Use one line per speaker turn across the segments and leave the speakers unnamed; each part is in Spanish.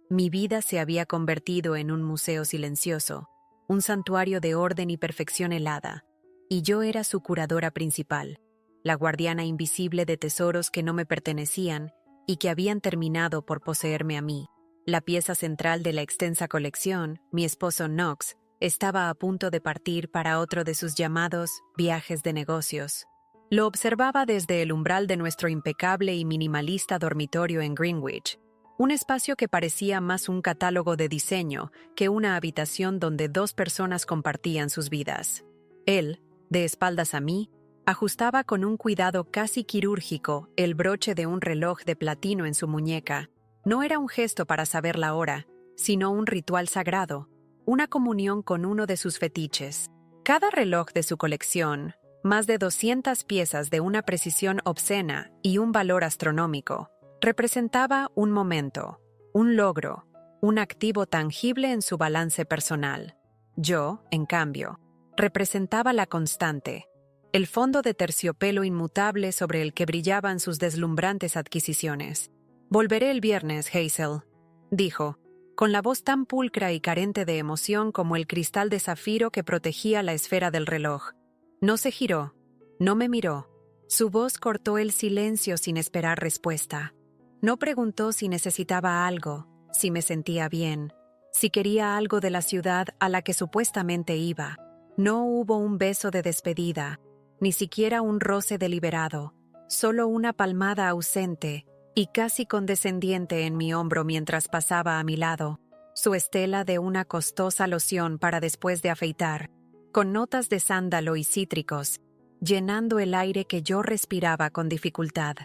Mi vida se había convertido en un museo silencioso, un santuario de orden y perfección helada, y yo era su curadora principal, la guardiana invisible de tesoros que no me pertenecían y que habían terminado por poseerme a mí. La pieza central de la extensa colección, mi esposo Knox, estaba a punto de partir para otro de sus llamados viajes de negocios. Lo observaba desde el umbral de nuestro impecable y minimalista dormitorio en Greenwich, un espacio que parecía más un catálogo de diseño que una habitación donde dos personas compartían sus vidas. Él, de espaldas a mí, ajustaba con un cuidado casi quirúrgico el broche de un reloj de platino en su muñeca. No era un gesto para saber la hora, sino un ritual sagrado, una comunión con uno de sus fetiches. Cada reloj de su colección, más de 200 piezas de una precisión obscena y un valor astronómico, representaba un momento, un logro, un activo tangible en su balance personal. Yo, en cambio, representaba la constante, el fondo de terciopelo inmutable sobre el que brillaban sus deslumbrantes adquisiciones. «Volveré el viernes, Hazel», dijo, con la voz tan pulcra y carente de emoción como el cristal de zafiro que protegía la esfera del reloj. No se giró, no me miró. Su voz cortó el silencio sin esperar respuesta. No preguntó si necesitaba algo, si me sentía bien, si quería algo de la ciudad a la que supuestamente iba. No hubo un beso de despedida, ni siquiera un roce deliberado, solo una palmada ausente y casi condescendiente en mi hombro mientras pasaba a mi lado, su estela de una costosa loción para después de afeitar, con notas de sándalo y cítricos, llenando el aire que yo respiraba con dificultad.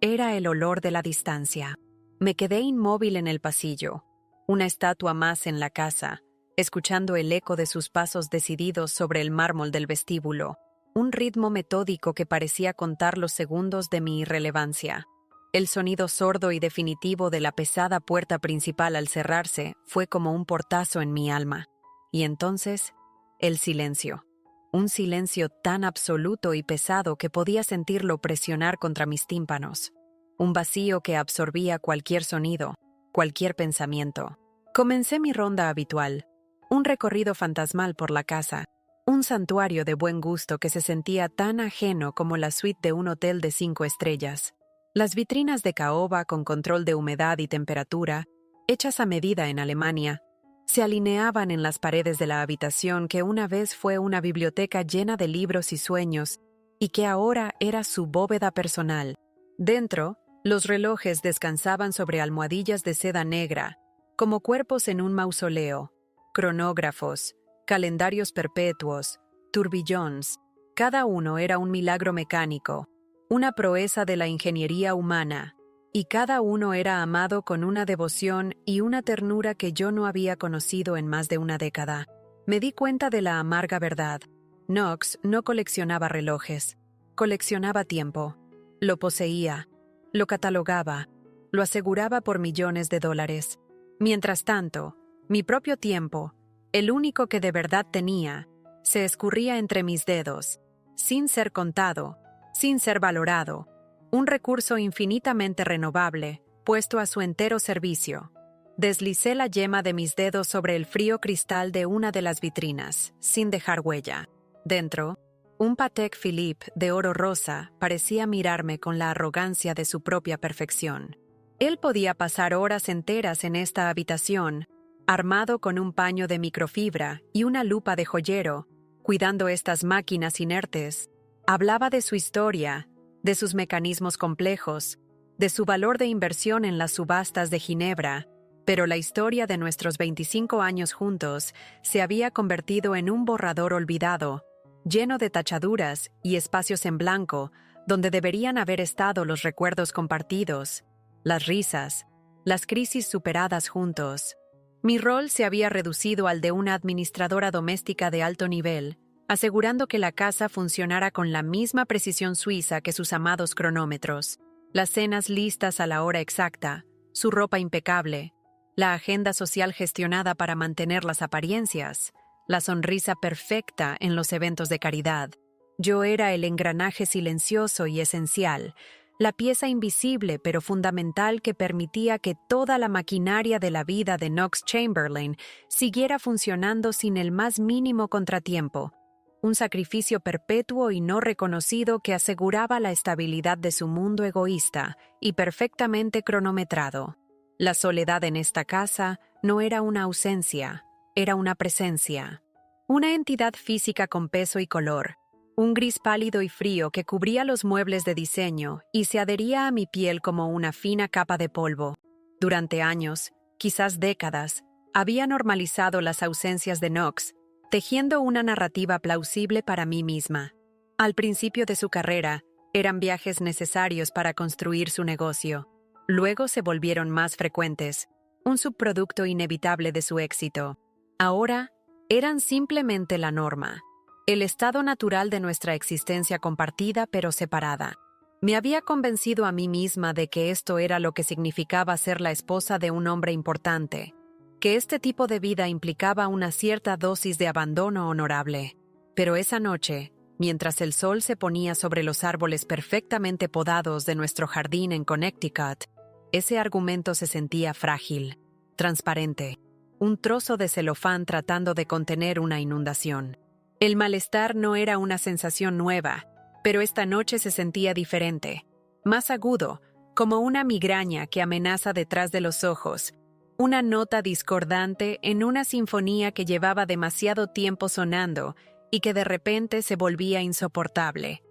Era el olor de la distancia. Me quedé inmóvil en el pasillo, una estatua más en la casa, escuchando el eco de sus pasos decididos sobre el mármol del vestíbulo, un ritmo metódico que parecía contar los segundos de mi irrelevancia. El sonido sordo y definitivo de la pesada puerta principal al cerrarse fue como un portazo en mi alma. Y entonces, el silencio. Un silencio tan absoluto y pesado que podía sentirlo presionar contra mis tímpanos. Un vacío que absorbía cualquier sonido, cualquier pensamiento. Comencé mi ronda habitual, un recorrido fantasmal por la casa, un santuario de buen gusto que se sentía tan ajeno como la suite de un hotel de 5 estrellas. Las vitrinas de caoba con control de humedad y temperatura, hechas a medida en Alemania, se alineaban en las paredes de la habitación que una vez fue una biblioteca llena de libros y sueños, y que ahora era su bóveda personal. Dentro, los relojes descansaban sobre almohadillas de seda negra, como cuerpos en un mausoleo, cronógrafos, calendarios perpetuos, tourbillons. Cada uno era un milagro mecánico, una proeza de la ingeniería humana, y cada uno era amado con una devoción y una ternura que yo no había conocido en más de una década. Me di cuenta de la amarga verdad. Knox no coleccionaba relojes, coleccionaba tiempo. Lo poseía, lo catalogaba, lo aseguraba por millones de dólares. Mientras tanto, mi propio tiempo, el único que de verdad tenía, se escurría entre mis dedos, sin ser contado, sin ser valorado, un recurso infinitamente renovable, puesto a su entero servicio. Deslicé la yema de mis dedos sobre el frío cristal de una de las vitrinas, sin dejar huella. Dentro, un Patek Philippe de oro rosa parecía mirarme con la arrogancia de su propia perfección. Él podía pasar horas enteras en esta habitación, armado con un paño de microfibra y una lupa de joyero, cuidando estas máquinas inertes. Hablaba de su historia, de sus mecanismos complejos, de su valor de inversión en las subastas de Ginebra, pero la historia de nuestros 25 años juntos se había convertido en un borrador olvidado, lleno de tachaduras y espacios en blanco, donde deberían haber estado los recuerdos compartidos, las risas, las crisis superadas juntos. Mi rol se había reducido al de una administradora doméstica de alto nivel, asegurando que la casa funcionara con la misma precisión suiza que sus amados cronómetros, las cenas listas a la hora exacta, su ropa impecable, la agenda social gestionada para mantener las apariencias, la sonrisa perfecta en los eventos de caridad. Yo era el engranaje silencioso y esencial, la pieza invisible pero fundamental que permitía que toda la maquinaria de la vida de Knox Chamberlain siguiera funcionando sin el más mínimo contratiempo. Un sacrificio perpetuo y no reconocido que aseguraba la estabilidad de su mundo egoísta y perfectamente cronometrado. La soledad en esta casa no era una ausencia, era una presencia. Una entidad física con peso y color, un gris pálido y frío que cubría los muebles de diseño y se adhería a mi piel como una fina capa de polvo. Durante años, quizás décadas, había normalizado las ausencias de Knox, tejiendo una narrativa plausible para mí misma. Al principio de su carrera, eran viajes necesarios para construir su negocio. Luego se volvieron más frecuentes, un subproducto inevitable de su éxito. Ahora, eran simplemente la norma, el estado natural de nuestra existencia compartida pero separada. Me había convencido a mí misma de que esto era lo que significaba ser la esposa de un hombre importante, que este tipo de vida implicaba una cierta dosis de abandono honorable. Pero esa noche, mientras el sol se ponía sobre los árboles perfectamente podados de nuestro jardín en Connecticut, ese argumento se sentía frágil, transparente, un trozo de celofán tratando de contener una inundación. El malestar no era una sensación nueva, pero esta noche se sentía diferente, más agudo, como una migraña que amenaza detrás de los ojos, una nota discordante en una sinfonía que llevaba demasiado tiempo sonando y que de repente se volvía insoportable.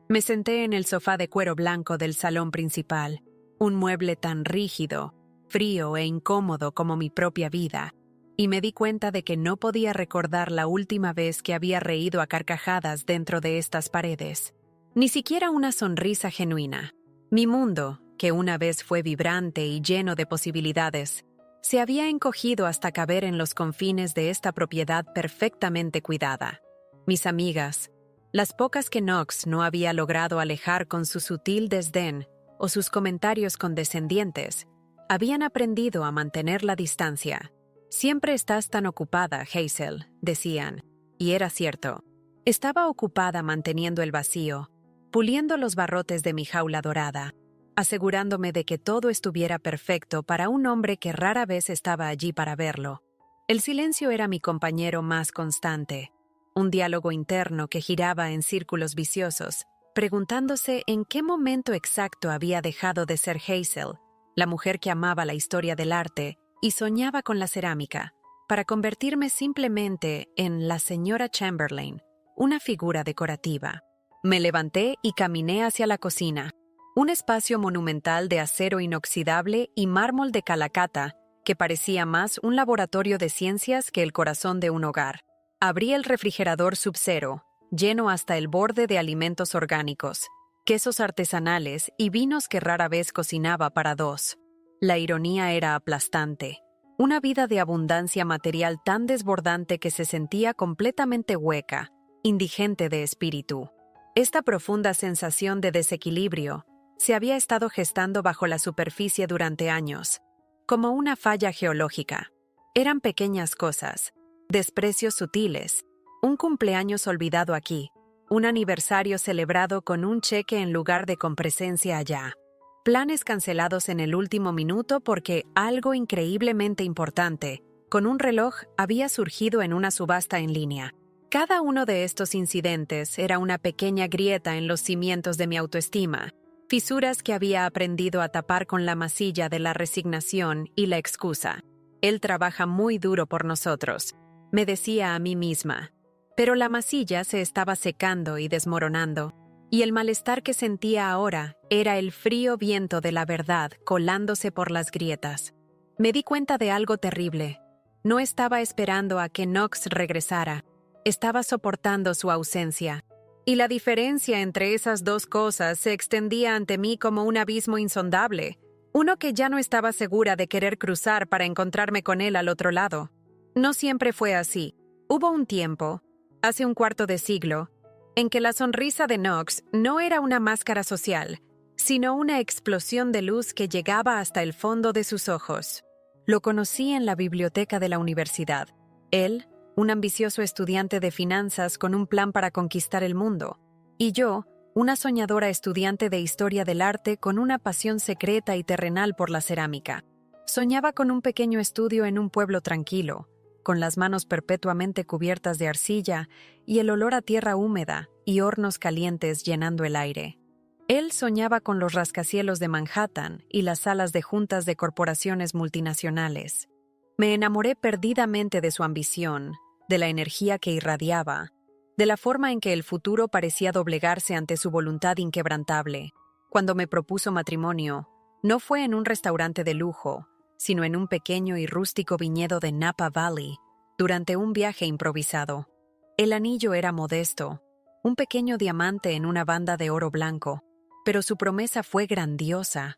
Me senté en el sofá de cuero blanco del salón principal, un mueble tan rígido, frío e incómodo como mi propia vida, y me di cuenta de que no podía recordar la última vez que había reído a carcajadas dentro de estas paredes. Ni siquiera una sonrisa genuina. Mi mundo, que una vez fue vibrante y lleno de posibilidades, se había encogido hasta caber en los confines de esta propiedad perfectamente cuidada. Mis amigas, las pocas que Knox no había logrado alejar con su sutil desdén o sus comentarios condescendientes, habían aprendido a mantener la distancia. «Siempre estás tan ocupada, Hazel», decían, y era cierto. Estaba ocupada manteniendo el vacío, puliendo los barrotes de mi jaula dorada, asegurándome de que todo estuviera perfecto para un hombre que rara vez estaba allí para verlo. El silencio era mi compañero más constante, un diálogo interno que giraba en círculos viciosos, preguntándose en qué momento exacto había dejado de ser Hazel, la mujer que amaba la historia del arte y soñaba con la cerámica, para convertirme simplemente en la señora Chamberlain, una figura decorativa. Me levanté y caminé hacia la cocina, un espacio monumental de acero inoxidable y mármol de Calacata que parecía más un laboratorio de ciencias que el corazón de un hogar. Abrí el refrigerador Sub-Zero, lleno hasta el borde de alimentos orgánicos, quesos artesanales y vinos que rara vez cocinaba para dos. La ironía era aplastante. Una vida de abundancia material tan desbordante que se sentía completamente hueca, indigente de espíritu. Esta profunda sensación de desequilibrio se había estado gestando bajo la superficie durante años, como una falla geológica. Eran pequeñas cosas, desprecios sutiles, un cumpleaños olvidado aquí, un aniversario celebrado con un cheque en lugar de con presencia allá. Planes cancelados en el último minuto porque algo increíblemente importante, con un reloj, había surgido en una subasta en línea. Cada uno de estos incidentes era una pequeña grieta en los cimientos de mi autoestima, fisuras que había aprendido a tapar con la masilla de la resignación y la excusa. Él trabaja muy duro por nosotros, me decía a mí misma. Pero la masilla se estaba secando y desmoronando. Y el malestar que sentía ahora era el frío viento de la verdad colándose por las grietas. Me di cuenta de algo terrible. No estaba esperando a que Knox regresara. Estaba soportando su ausencia. Y la diferencia entre esas dos cosas se extendía ante mí como un abismo insondable, uno que ya no estaba segura de querer cruzar para encontrarme con él al otro lado. No siempre fue así. Hubo un tiempo, hace un cuarto de siglo, en que la sonrisa de Knox no era una máscara social, sino una explosión de luz que llegaba hasta el fondo de sus ojos. Lo conocí en la biblioteca de la universidad. Él, un ambicioso estudiante de finanzas con un plan para conquistar el mundo, y yo, una soñadora estudiante de historia del arte con una pasión secreta y terrenal por la cerámica. Soñaba con un pequeño estudio en un pueblo tranquilo, con las manos perpetuamente cubiertas de arcilla y el olor a tierra húmeda y hornos calientes llenando el aire. Él soñaba con los rascacielos de Manhattan y las salas de juntas de corporaciones multinacionales. Me enamoré perdidamente de su ambición, de la energía que irradiaba, de la forma en que el futuro parecía doblegarse ante su voluntad inquebrantable. Cuando me propuso matrimonio, no fue en un restaurante de lujo, sino en un pequeño y rústico viñedo de Napa Valley, durante un viaje improvisado. El anillo era modesto, un pequeño diamante en una banda de oro blanco, pero su promesa fue grandiosa,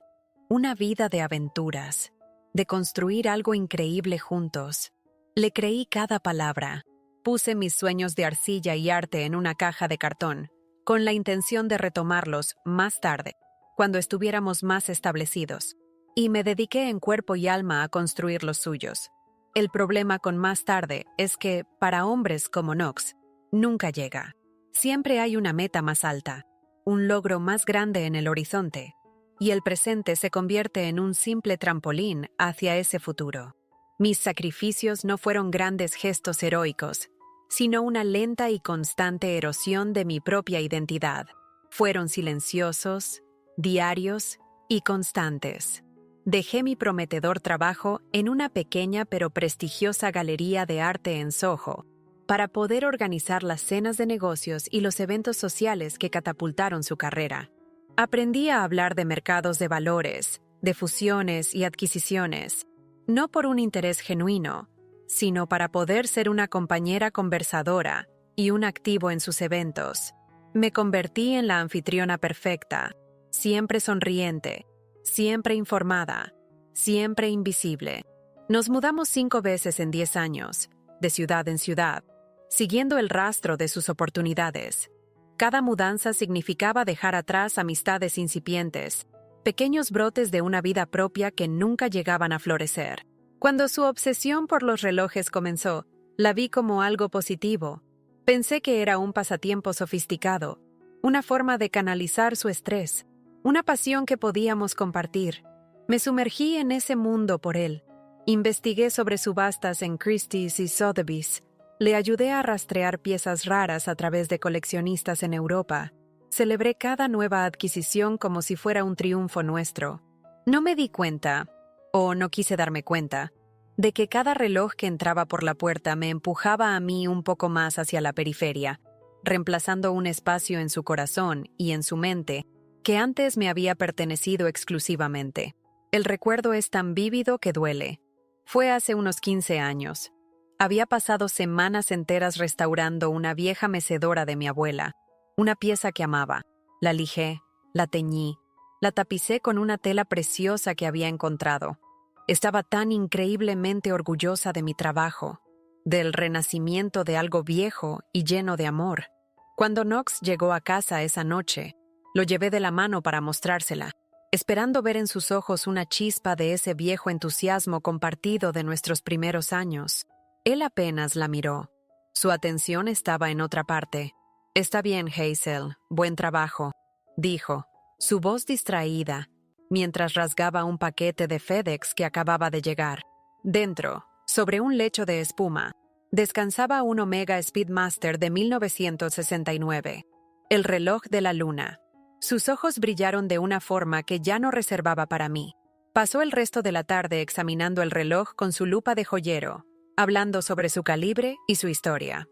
una vida de aventuras, de construir algo increíble juntos. Le creí cada palabra. Puse mis sueños de arcilla y arte en una caja de cartón, con la intención de retomarlos más tarde, cuando estuviéramos más establecidos, y me dediqué en cuerpo y alma a construir los suyos. El problema con más tarde es que, para hombres como Knox, nunca llega. Siempre hay una meta más alta, un logro más grande en el horizonte, y el presente se convierte en un simple trampolín hacia ese futuro. Mis sacrificios no fueron grandes gestos heroicos, sino una lenta y constante erosión de mi propia identidad. Fueron silenciosos, diarios y constantes. Dejé mi prometedor trabajo en una pequeña pero prestigiosa galería de arte en Soho, para poder organizar las cenas de negocios y los eventos sociales que catapultaron su carrera. Aprendí a hablar de mercados de valores, de fusiones y adquisiciones, no por un interés genuino, sino para poder ser una compañera conversadora y un activo en sus eventos. Me convertí en la anfitriona perfecta, siempre sonriente, siempre informada, siempre invisible. Nos mudamos 5 veces en 10 años, de ciudad en ciudad, siguiendo el rastro de sus oportunidades. Cada mudanza significaba dejar atrás amistades incipientes, pequeños brotes de una vida propia que nunca llegaban a florecer. Cuando su obsesión por los relojes comenzó, la vi como algo positivo. Pensé que era un pasatiempo sofisticado, una forma de canalizar su estrés, una pasión que podíamos compartir. Me sumergí en ese mundo por él. Investigué sobre subastas en Christie's y Sotheby's. Le ayudé a rastrear piezas raras a través de coleccionistas en Europa. Celebré cada nueva adquisición como si fuera un triunfo nuestro. No me di cuenta, o no quise darme cuenta, de que cada reloj que entraba por la puerta me empujaba a mí un poco más hacia la periferia, reemplazando un espacio en su corazón y en su mente que antes me había pertenecido exclusivamente. El recuerdo es tan vívido que duele. Fue hace unos 15 años. Había pasado semanas enteras restaurando una vieja mecedora de mi abuela, una pieza que amaba. La lijé, la teñí, la tapicé con una tela preciosa que había encontrado. Estaba tan increíblemente orgullosa de mi trabajo, del renacimiento de algo viejo y lleno de amor. Cuando Knox llegó a casa esa noche, lo llevé de la mano para mostrársela, esperando ver en sus ojos una chispa de ese viejo entusiasmo compartido de nuestros primeros años. Él apenas la miró. Su atención estaba en otra parte. «Está bien, Hazel, buen trabajo», dijo, su voz distraída, mientras rasgaba un paquete de FedEx que acababa de llegar. Dentro, sobre un lecho de espuma, descansaba un Omega Speedmaster de 1969, el reloj de la luna. Sus ojos brillaron de una forma que ya no reservaba para mí. Pasó el resto de la tarde examinando el reloj con su lupa de joyero, hablando sobre su calibre y su historia.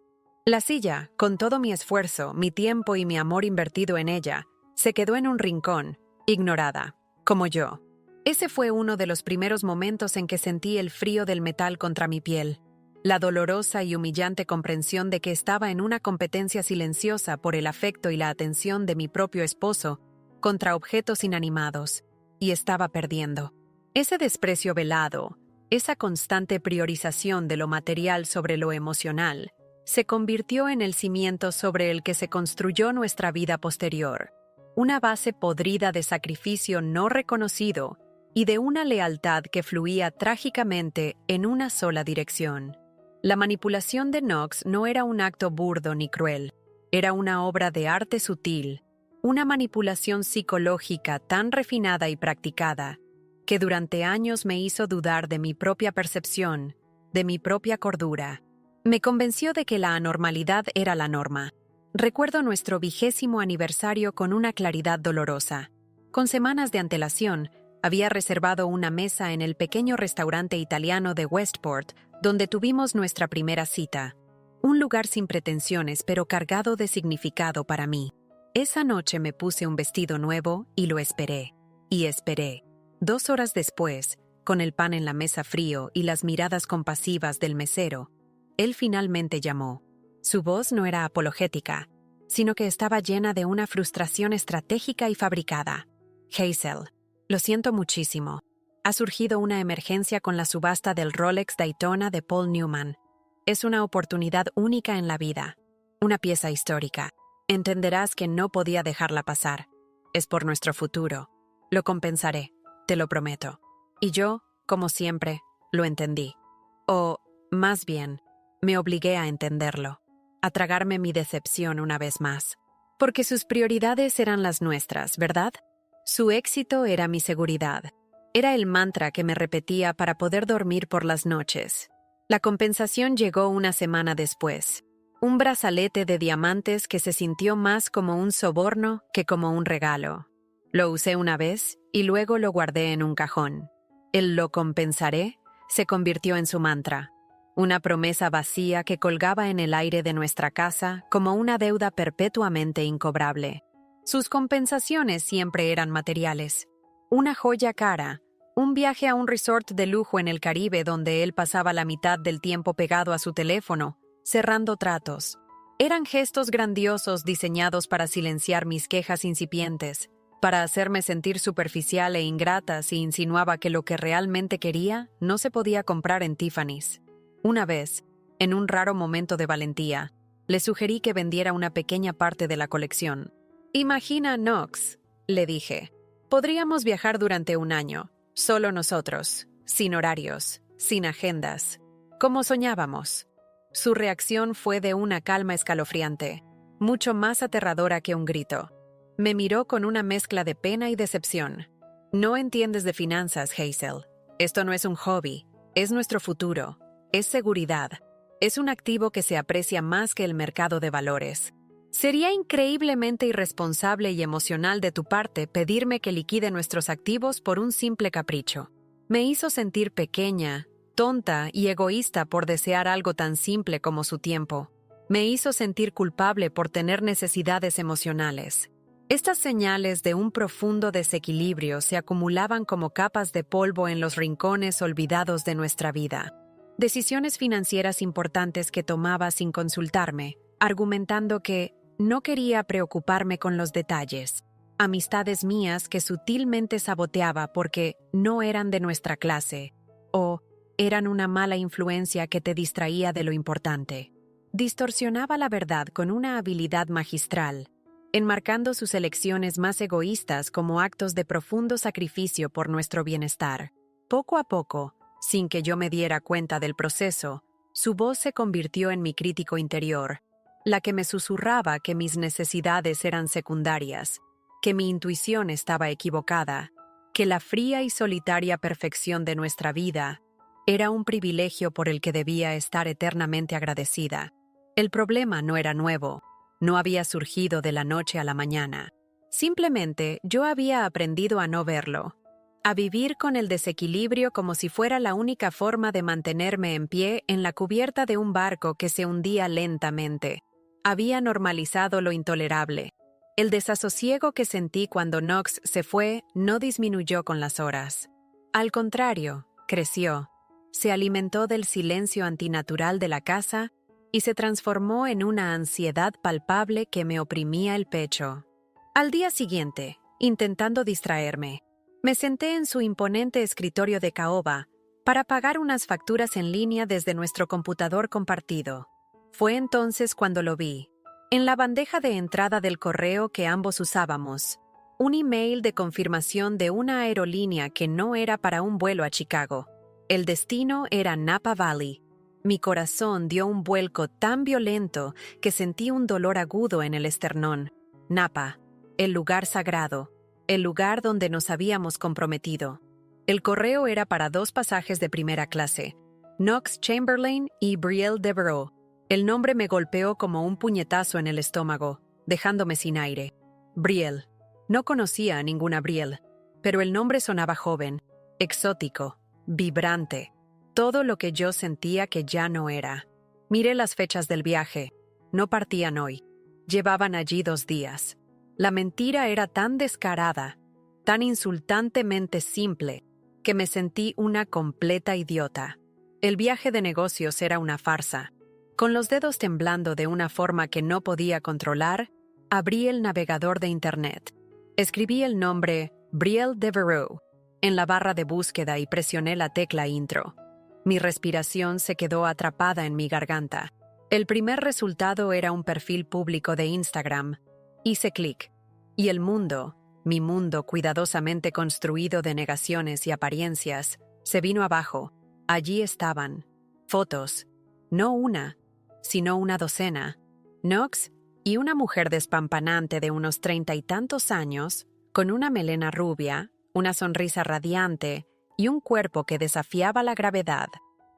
La silla, con todo mi esfuerzo, mi tiempo y mi amor invertido en ella, se quedó en un rincón, ignorada, como yo. Ese fue uno de los primeros momentos en que sentí el frío del metal contra mi piel, la dolorosa y humillante comprensión de que estaba en una competencia silenciosa por el afecto y la atención de mi propio esposo contra objetos inanimados, y estaba perdiendo. Ese desprecio velado, esa constante priorización de lo material sobre lo emocional, se convirtió en el cimiento sobre el que se construyó nuestra vida posterior, una base podrida de sacrificio no reconocido y de una lealtad que fluía trágicamente en una sola dirección. La manipulación de Knox no era un acto burdo ni cruel, era una obra de arte sutil, Una manipulación psicológica tan refinada y practicada que durante años me hizo dudar de mi propia percepción, de mi propia cordura. Me convenció de que la anormalidad era la norma. Recuerdo nuestro 20º aniversario con una claridad dolorosa. Con semanas de antelación, había reservado una mesa en el pequeño restaurante italiano de Westport, donde tuvimos nuestra primera cita. Un lugar sin pretensiones, pero cargado de significado para mí. Esa noche me puse un vestido nuevo y lo esperé. Y esperé. 2 horas después, con el pan en la mesa frío y las miradas compasivas del mesero, él finalmente llamó. Su voz no era apologética, sino que estaba llena de una frustración estratégica y fabricada. Hazel, lo siento muchísimo. Ha surgido una emergencia con la subasta del Rolex Daytona de Paul Newman. Es una oportunidad única en la vida. Una pieza histórica. Entenderás que no podía dejarla pasar. Es por nuestro futuro. Lo compensaré, te lo prometo. Y yo, como siempre, lo entendí. O, más bien, me obligué a entenderlo. A tragarme mi decepción una vez más. Porque sus prioridades eran las nuestras, ¿verdad? Su éxito era mi seguridad. Era el mantra que me repetía para poder dormir por las noches. La compensación llegó una semana después. Un brazalete de diamantes que se sintió más como un soborno que como un regalo. Lo usé una vez y luego lo guardé en un cajón. El "lo compensaré" se convirtió en su mantra. Una promesa vacía que colgaba en el aire de nuestra casa como una deuda perpetuamente incobrable. Sus compensaciones siempre eran materiales. Una joya cara, un viaje a un resort de lujo en el Caribe donde él pasaba la mitad del tiempo pegado a su teléfono, cerrando tratos. Eran gestos grandiosos diseñados para silenciar mis quejas incipientes, para hacerme sentir superficial e ingrata si insinuaba que lo que realmente quería no se podía comprar en Tiffany's. Una vez, en un raro momento de valentía, le sugerí que vendiera una pequeña parte de la colección. «Imagina, Knox», le dije. «Podríamos viajar durante un año, solo nosotros, sin horarios, sin agendas, como soñábamos». Su reacción fue de una calma escalofriante, mucho más aterradora que un grito. Me miró con una mezcla de pena y decepción. «No entiendes de finanzas, Hazel. Esto no es un hobby, es nuestro futuro. Es seguridad. Es un activo que se aprecia más que el mercado de valores. Sería increíblemente irresponsable y emocional de tu parte pedirme que liquide nuestros activos por un simple capricho». Me hizo sentir pequeña, tonta y egoísta por desear algo tan simple como su tiempo. Me hizo sentir culpable por tener necesidades emocionales. Estas señales de un profundo desequilibrio se acumulaban como capas de polvo en los rincones olvidados de nuestra vida. Decisiones financieras importantes que tomaba sin consultarme, argumentando que no quería preocuparme con los detalles. Amistades mías que sutilmente saboteaba porque no eran de nuestra clase, o eran una mala influencia que te distraía de lo importante. Distorsionaba la verdad con una habilidad magistral, enmarcando sus elecciones más egoístas como actos de profundo sacrificio por nuestro bienestar. Poco a poco, sin que yo me diera cuenta del proceso, su voz se convirtió en mi crítico interior, la que me susurraba que mis necesidades eran secundarias, que mi intuición estaba equivocada, que la fría y solitaria perfección de nuestra vida era un privilegio por el que debía estar eternamente agradecida. El problema no era nuevo, no había surgido de la noche a la mañana. Simplemente yo había aprendido a no verlo, a vivir con el desequilibrio como si fuera la única forma de mantenerme en pie en la cubierta de un barco que se hundía lentamente. Había normalizado lo intolerable. El desasosiego que sentí cuando Knox se fue no disminuyó con las horas. Al contrario, creció. Se alimentó del silencio antinatural de la casa y se transformó en una ansiedad palpable que me oprimía el pecho. Al día siguiente, intentando distraerme, me senté en su imponente escritorio de caoba para pagar unas facturas en línea desde nuestro computador compartido. Fue entonces cuando lo vi. En la bandeja de entrada del correo que ambos usábamos, un email de confirmación de una aerolínea que no era para un vuelo a Chicago. El destino era Napa Valley. Mi corazón dio un vuelco tan violento que sentí un dolor agudo en el esternón. Napa. el lugar sagrado, el lugar donde nos habíamos comprometido. El correo era para 2 pasajes de primera clase, Knox Chamberlain y Brielle Devereaux. El nombre me golpeó como un puñetazo en el estómago, dejándome sin aire. Brielle. No conocía a ninguna Brielle, pero el nombre sonaba joven, exótico, vibrante. Todo lo que yo sentía que ya no era. Miré las fechas del viaje. No partían hoy. Llevaban allí 2 días. La mentira era tan descarada, tan insultantemente simple, que me sentí una completa idiota. El viaje de negocios era una farsa. Con los dedos temblando de una forma que no podía controlar, abrí el navegador de Internet. Escribí el nombre Brielle Devereaux en la barra de búsqueda y presioné la tecla intro. Mi respiración se quedó atrapada en mi garganta. El primer resultado era un perfil público de Instagram. Hice clic. Y el mundo, mi mundo cuidadosamente construido de negaciones y apariencias, se vino abajo. Allí estaban. Fotos. No una, sino una docena. Knox y una mujer despampanante de unos 30 y tantos años, con una melena rubia, una sonrisa radiante y un cuerpo que desafiaba la gravedad.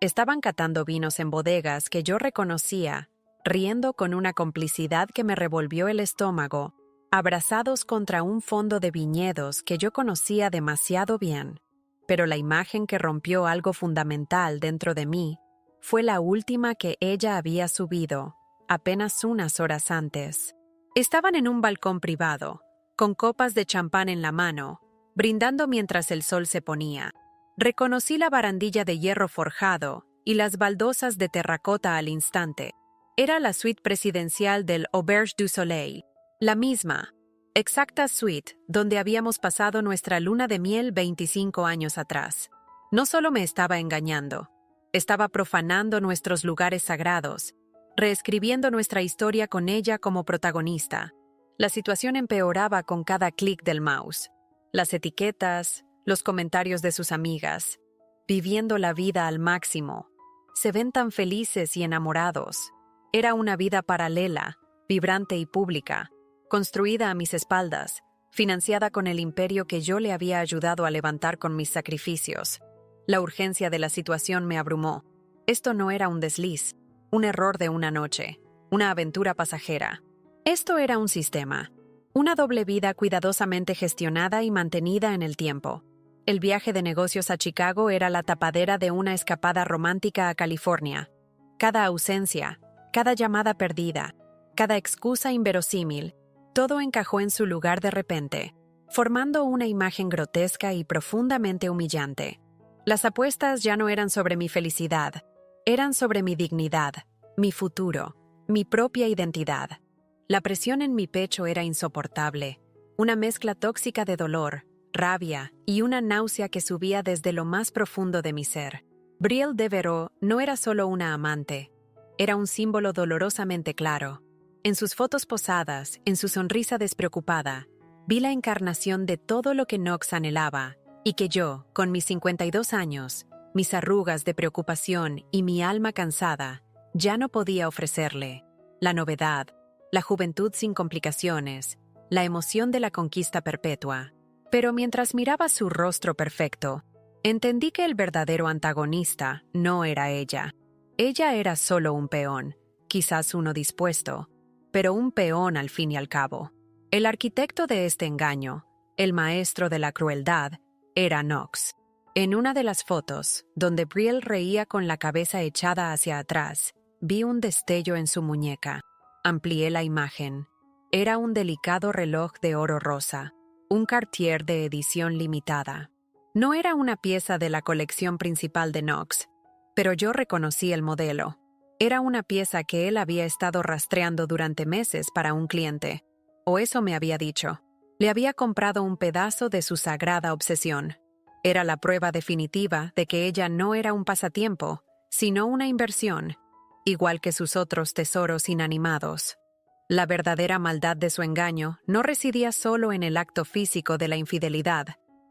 Estaban catando vinos en bodegas que yo reconocía, riendo con una complicidad que me revolvió el estómago, abrazados contra un fondo de viñedos que yo conocía demasiado bien. Pero la imagen que rompió algo fundamental dentro de mí fue la última que ella había subido, apenas unas horas antes. Estaban en un balcón privado, con copas de champán en la mano, brindando mientras el sol se ponía. Reconocí la barandilla de hierro forjado y las baldosas de terracota al instante. Era la suite presidencial del Auberge du Soleil, la misma, exacta suite donde habíamos pasado nuestra luna de miel 25 años atrás. No solo me estaba engañando, estaba profanando nuestros lugares sagrados, reescribiendo nuestra historia con ella como protagonista. La situación empeoraba con cada clic del mouse. Las etiquetas, los comentarios de sus amigas, viviendo la vida al máximo. Se ven tan felices y enamorados. Era una vida paralela, vibrante y pública, construida a mis espaldas, financiada con el imperio que yo le había ayudado a levantar con mis sacrificios. La urgencia de la situación me abrumó. Esto no era un desliz, un error de una noche, una aventura pasajera. Esto era un sistema, una doble vida cuidadosamente gestionada y mantenida en el tiempo. El viaje de negocios a Chicago era la tapadera de una escapada romántica a California. Cada ausencia, cada llamada perdida, cada excusa inverosímil, todo encajó en su lugar de repente, formando una imagen grotesca y profundamente humillante. Las apuestas ya no eran sobre mi felicidad, eran sobre mi dignidad, mi futuro, mi propia identidad. La presión en mi pecho era insoportable, una mezcla tóxica de dolor, rabia y una náusea que subía desde lo más profundo de mi ser. Brielle Devereaux no era solo una amante, era un símbolo dolorosamente claro. En sus fotos posadas, en su sonrisa despreocupada, vi la encarnación de todo lo que Knox anhelaba y que yo, con mis 52 años, mis arrugas de preocupación y mi alma cansada, ya no podía ofrecerle. La novedad, la juventud sin complicaciones, la emoción de la conquista perpetua. Pero mientras miraba su rostro perfecto, entendí que el verdadero antagonista no era ella. Ella era solo un peón, quizás uno dispuesto, pero un peón al fin y al cabo. El arquitecto de este engaño, el maestro de la crueldad, era Knox. En una de las fotos, donde Brielle reía con la cabeza echada hacia atrás, vi un destello en su muñeca. Amplié la imagen. Era un delicado reloj de oro rosa, un Cartier de edición limitada. No era una pieza de la colección principal de Knox, pero yo reconocí el modelo. Era una pieza que él había estado rastreando durante meses para un cliente, o eso me había dicho. Le había comprado un pedazo de su sagrada obsesión. Era la prueba definitiva de que ella no era un pasatiempo, sino una inversión, igual que sus otros tesoros inanimados. La verdadera maldad de su engaño no residía solo en el acto físico de la infidelidad,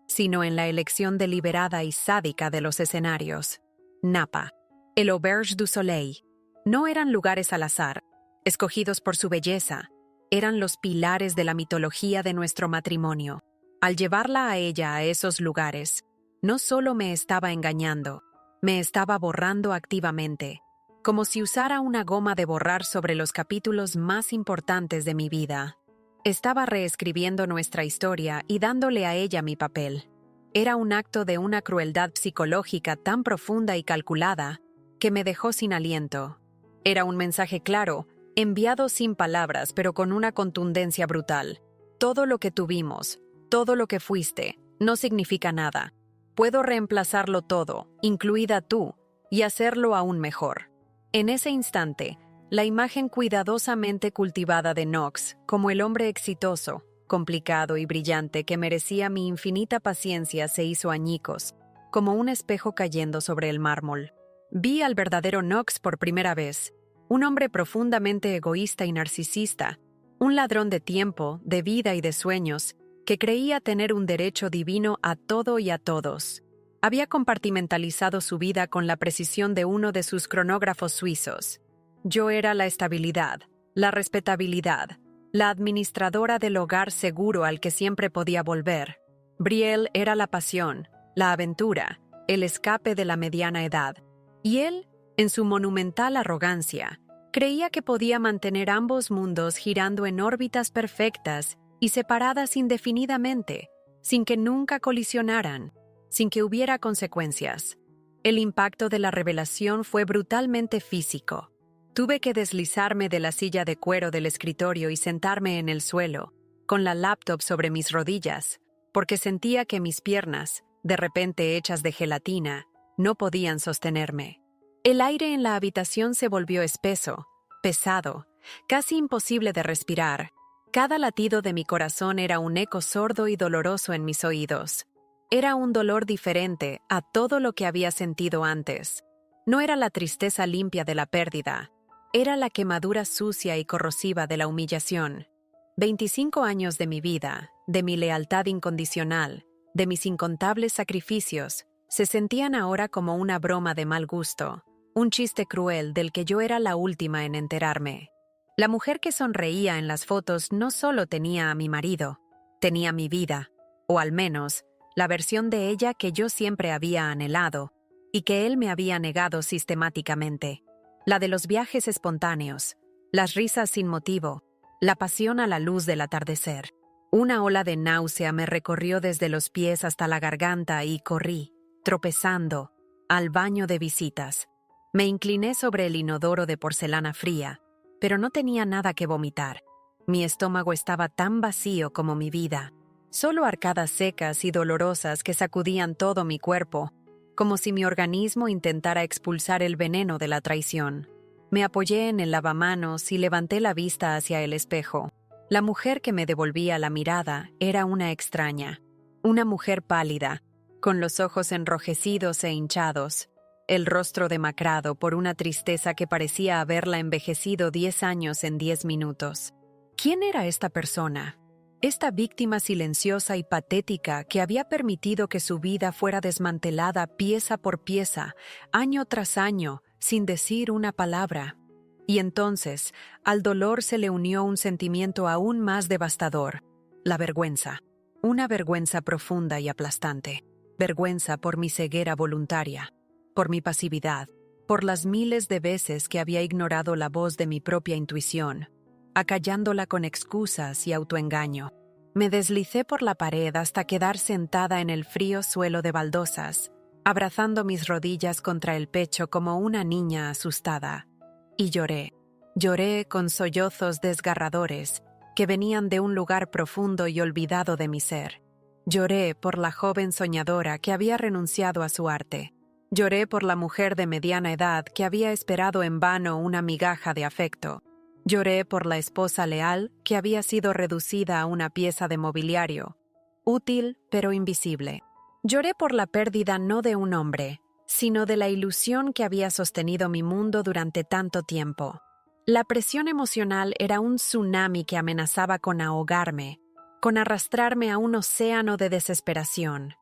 sino en la elección deliberada y sádica de los escenarios. Napa, el Auberge du Soleil, no eran lugares al azar, escogidos por su belleza. eran los pilares de la mitología de nuestro matrimonio. Al llevarla a ella a esos lugares, no solo me estaba engañando, me estaba borrando activamente, como si usara una goma de borrar sobre los capítulos más importantes de mi vida. Estaba reescribiendo nuestra historia y dándole a ella mi papel. Era un acto de una crueldad psicológica tan profunda y calculada que me dejó sin aliento. Era un mensaje claro, enviado sin palabras, pero con una contundencia brutal. Todo lo que tuvimos, todo lo que fuiste, no significa nada. Puedo reemplazarlo todo, incluida tú, y hacerlo aún mejor. En ese instante, la imagen cuidadosamente cultivada de Knox, como el hombre exitoso, complicado y brillante que merecía mi infinita paciencia, se hizo añicos, como un espejo cayendo sobre el mármol. Vi al verdadero Knox por primera vez, un hombre profundamente egoísta y narcisista, un ladrón de tiempo, de vida y de sueños, que creía tener un derecho divino a todo y a todos. Había compartimentalizado su vida con la precisión de uno de sus cronógrafos suizos. Yo era la estabilidad, la respetabilidad, la administradora del hogar seguro al que siempre podía volver. Brielle era la pasión, la aventura, el escape de la mediana edad. Y él, en su monumental arrogancia, creía que podía mantener ambos mundos girando en órbitas perfectas y separadas indefinidamente, sin que nunca colisionaran, sin que hubiera consecuencias. El impacto de la revelación fue brutalmente físico. Tuve que deslizarme de la silla de cuero del escritorio y sentarme en el suelo, con la laptop sobre mis rodillas, porque sentía que mis piernas, de repente hechas de gelatina, no podían sostenerme. El aire en la habitación se volvió espeso, pesado, casi imposible de respirar. Cada latido de mi corazón era un eco sordo y doloroso en mis oídos. Era un dolor diferente a todo lo que había sentido antes. No era la tristeza limpia de la pérdida, era la quemadura sucia y corrosiva de la humillación. 25 años de mi vida, de mi lealtad incondicional, de mis incontables sacrificios, se sentían ahora como una broma de mal gusto, un chiste cruel del que yo era la última en enterarme. La mujer que sonreía en las fotos no solo tenía a mi marido, tenía mi vida, o al menos, la versión de ella que yo siempre había anhelado y que él me había negado sistemáticamente. La de los viajes espontáneos, las risas sin motivo, la pasión a la luz del atardecer. Una ola de náusea me recorrió desde los pies hasta la garganta y corrí, tropezando, al baño de visitas. Me incliné sobre el inodoro de porcelana fría, pero no tenía nada que vomitar. Mi estómago estaba tan vacío como mi vida. Solo arcadas secas y dolorosas que sacudían todo mi cuerpo, como si mi organismo intentara expulsar el veneno de la traición. Me apoyé en el lavamanos y levanté la vista hacia el espejo. La mujer que me devolvía la mirada era una extraña, una mujer pálida, con los ojos enrojecidos e hinchados, el rostro demacrado por una tristeza que parecía haberla envejecido 10 años en 10 minutos. ¿Quién era esta persona? Esta víctima silenciosa y patética que había permitido que su vida fuera desmantelada pieza por pieza, año tras año, sin decir una palabra. Y entonces, al dolor se le unió un sentimiento aún más devastador, la vergüenza. Una vergüenza profunda y aplastante. Vergüenza por mi ceguera voluntaria, por mi pasividad, por las miles de veces que había ignorado la voz de mi propia intuición, acallándola con excusas y autoengaño. Me deslicé por la pared hasta quedar sentada en el frío suelo de baldosas, abrazando mis rodillas contra el pecho como una niña asustada. Y lloré. Lloré con sollozos desgarradores que venían de un lugar profundo y olvidado de mi ser. Lloré por la joven soñadora que había renunciado a su arte. Lloré por la mujer de mediana edad que había esperado en vano una migaja de afecto. Lloré por la esposa leal que había sido reducida a una pieza de mobiliario, útil pero invisible. Lloré por la pérdida no de un hombre, sino de la ilusión que había sostenido mi mundo durante tanto tiempo. La presión emocional era un tsunami que amenazaba con ahogarme, con arrastrarme a un océano de desesperación.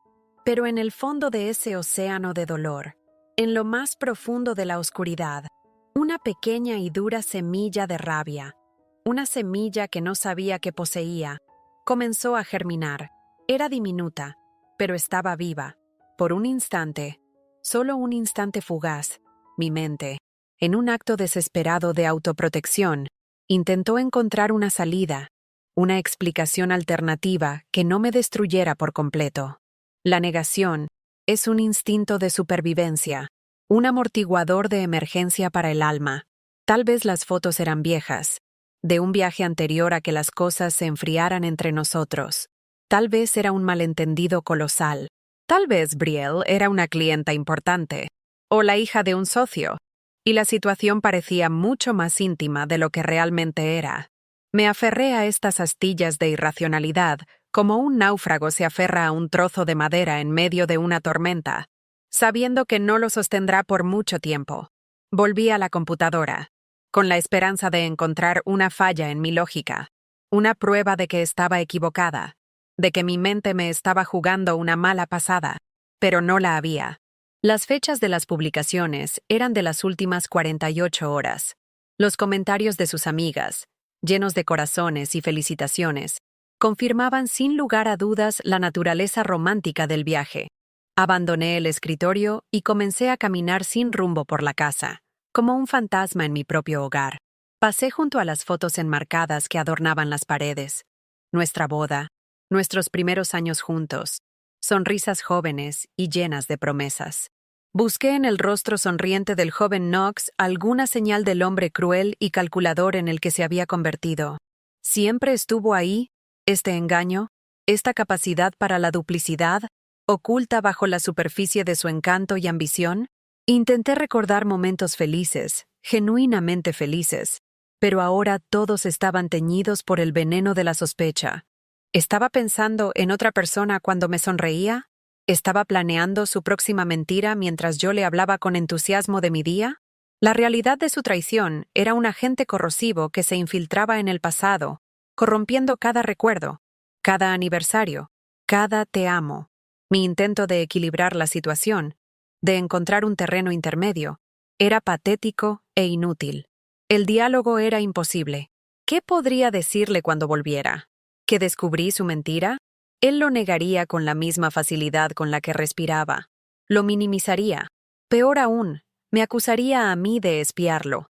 Pero en el fondo de ese océano de dolor, en lo más profundo de la oscuridad, una pequeña y dura semilla de rabia, Una semilla que no sabía que poseía. Comenzó a germinar. Era diminuta, pero estaba viva. Por un instante, solo un instante fugaz, mi mente, en un acto desesperado de autoprotección, intentó encontrar una salida, una explicación alternativa que no me destruyera por completo. La negación es un instinto de supervivencia, un amortiguador de emergencia para el alma. Tal vez las fotos eran viejas, de un viaje anterior a que las cosas se enfriaran entre nosotros. Tal vez era un malentendido colosal. Tal vez Brielle era una clienta importante, o la hija de un socio, y la situación parecía mucho más íntima de lo que realmente era. Me aferré a estas astillas de irracionalidad como un náufrago se aferra a un trozo de madera en medio de una tormenta, sabiendo que no lo sostendrá por mucho tiempo. Volví a la computadora, con la esperanza de encontrar una falla en mi lógica, una prueba de que estaba equivocada, de que mi mente me estaba jugando una mala pasada, pero no la había. Las fechas de las publicaciones eran de las últimas 48 horas. Los comentarios de sus amigas, llenos de corazones y felicitaciones, confirmaban sin lugar a dudas la naturaleza romántica del viaje. Abandoné el escritorio y comencé a caminar sin rumbo por la casa, como un fantasma en mi propio hogar. Pasé junto a las fotos enmarcadas que adornaban las paredes. Nuestra boda, nuestros primeros años juntos, sonrisas jóvenes y llenas de promesas. Busqué en el rostro sonriente del joven Knox alguna señal del hombre cruel y calculador en el que se había convertido. ¿Siempre estuvo ahí, este engaño, esta capacidad para la duplicidad, oculta bajo la superficie de su encanto y ambición? Intenté recordar momentos felices, genuinamente felices, pero ahora todos estaban teñidos por el veneno de la sospecha. ¿Estaba pensando en otra persona cuando me sonreía? ¿Estaba planeando su próxima mentira mientras yo le hablaba con entusiasmo de mi día? La realidad de su traición era un agente corrosivo que se infiltraba en el pasado, corrompiendo cada recuerdo, cada aniversario, cada te amo. Mi intento de equilibrar la situación, de encontrar un terreno intermedio, era patético e inútil. El diálogo era imposible. ¿Qué podría decirle cuando volviera? ¿Que descubrí su mentira? Él lo negaría con la misma facilidad con la que respiraba. Lo minimizaría. Peor aún, me acusaría a mí de espiarlo,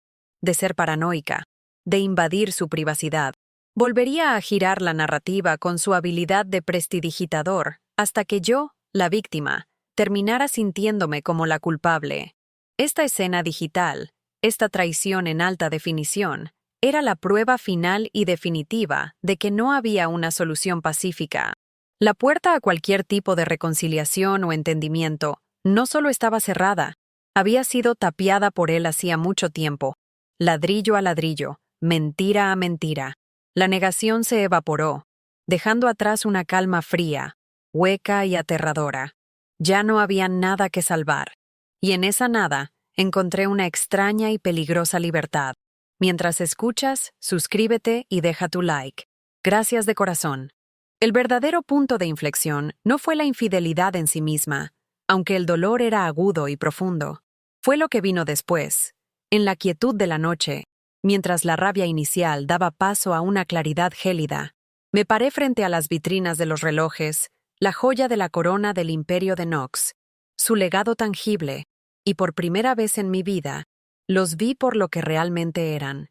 de ser paranoica, de invadir su privacidad. Volvería a girar la narrativa con su habilidad de prestidigitador hasta que yo, la víctima, terminara sintiéndome como la culpable. Esta escena digital, esta traición en alta definición, era la prueba final y definitiva de que no había una solución pacífica. La puerta a cualquier tipo de reconciliación o entendimiento no solo estaba cerrada, había sido tapiada por él hacía mucho tiempo, ladrillo a ladrillo, mentira a mentira. La negación se evaporó, dejando atrás una calma fría, hueca y aterradora. Ya no había nada que salvar, y en esa nada encontré una extraña y peligrosa libertad. Mientras escuchas, suscríbete y deja tu like. Gracias de corazón. El verdadero punto de inflexión no fue la infidelidad en sí misma, aunque el dolor era agudo y profundo. Fue lo que vino después, en la quietud de la noche, mientras la rabia inicial daba paso a una claridad gélida. Me paré frente a las vitrinas de los relojes, la joya de la corona del imperio de Knox, su legado tangible, y por primera vez en mi vida, los vi por lo que realmente eran.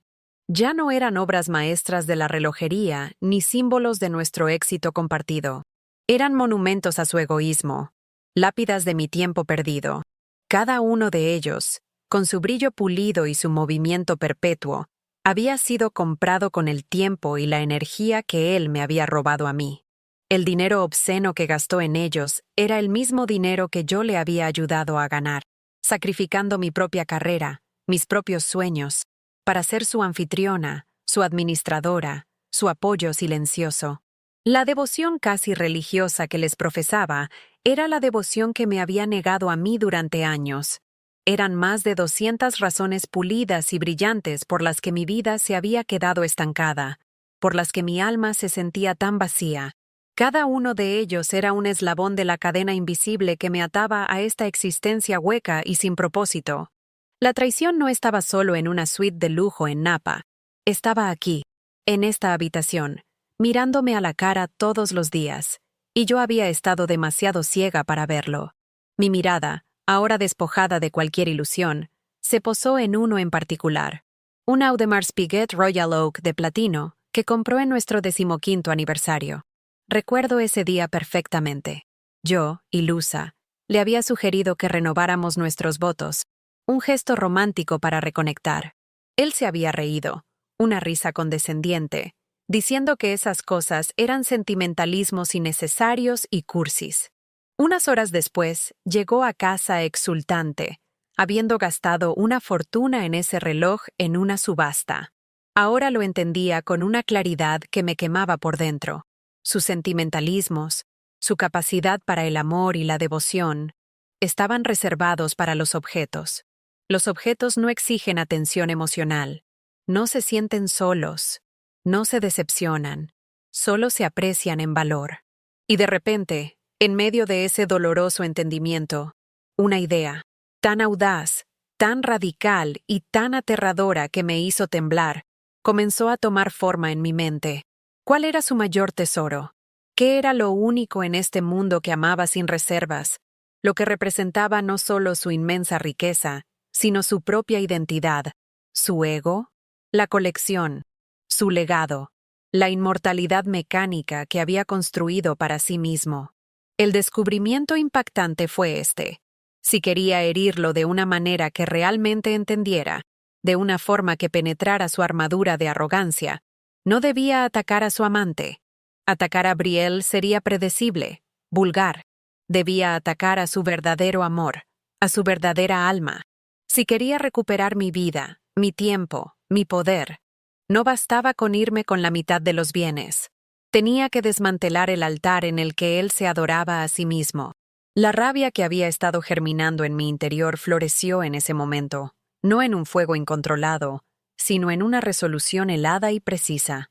Ya no eran obras maestras de la relojería ni símbolos de nuestro éxito compartido. Eran monumentos a su egoísmo, lápidas de mi tiempo perdido. Cada uno de ellos, con su brillo pulido y su movimiento perpetuo, había sido comprado con el tiempo y la energía que él me había robado a mí. El dinero obsceno que gastó en ellos era el mismo dinero que yo le había ayudado a ganar, sacrificando mi propia carrera, mis propios sueños, para ser su anfitriona, su administradora, su apoyo silencioso. La devoción casi religiosa que les profesaba era la devoción que me había negado a mí durante años. Eran más de 200 razones pulidas y brillantes por las que mi vida se había quedado estancada, por las que mi alma se sentía tan vacía. Cada uno de ellos era un eslabón de la cadena invisible que me ataba a esta existencia hueca y sin propósito. La traición no estaba solo en una suite de lujo en Napa. Estaba aquí, en esta habitación, mirándome a la cara todos los días, y yo había estado demasiado ciega para verlo. Mi mirada, ahora despojada de cualquier ilusión, se posó en uno en particular, un Audemars Piguet Royal Oak de platino que compró en nuestro 15º aniversario. Recuerdo ese día perfectamente. Yo, ilusa, le había sugerido que renováramos nuestros votos, un gesto romántico para reconectar. Él se había reído, una risa condescendiente, diciendo que esas cosas eran sentimentalismos innecesarios y cursis. Unas horas después, llegó a casa exultante, habiendo gastado una fortuna en ese reloj en una subasta. Ahora lo entendía con una claridad que me quemaba por dentro. Sus sentimentalismos, su capacidad para el amor y la devoción, estaban reservados para los objetos. Los objetos no exigen atención emocional, no se sienten solos, no se decepcionan, solo se aprecian en valor. Y de repente, en medio de ese doloroso entendimiento, una idea, tan audaz, tan radical y tan aterradora que me hizo temblar, comenzó a tomar forma en mi mente. ¿Cuál era su mayor tesoro? ¿Qué era lo único en este mundo que amaba sin reservas? Lo que representaba no solo su inmensa riqueza, sino su propia identidad, su ego, la colección, su legado, la inmortalidad mecánica que había construido para sí mismo. El descubrimiento impactante fue este. Si quería herirlo de una manera que realmente entendiera, de una forma que penetrara su armadura de arrogancia, no debía atacar a su amante. Atacar a Brielle sería predecible, vulgar. Debía atacar a su verdadero amor, a su verdadera alma. Si quería recuperar mi vida, mi tiempo, mi poder, no bastaba con irme con la mitad de los bienes. Tenía que desmantelar el altar en el que él se adoraba a sí mismo. La rabia que había estado germinando en mi interior floreció en ese momento, no en un fuego incontrolado, sino en una resolución helada y precisa.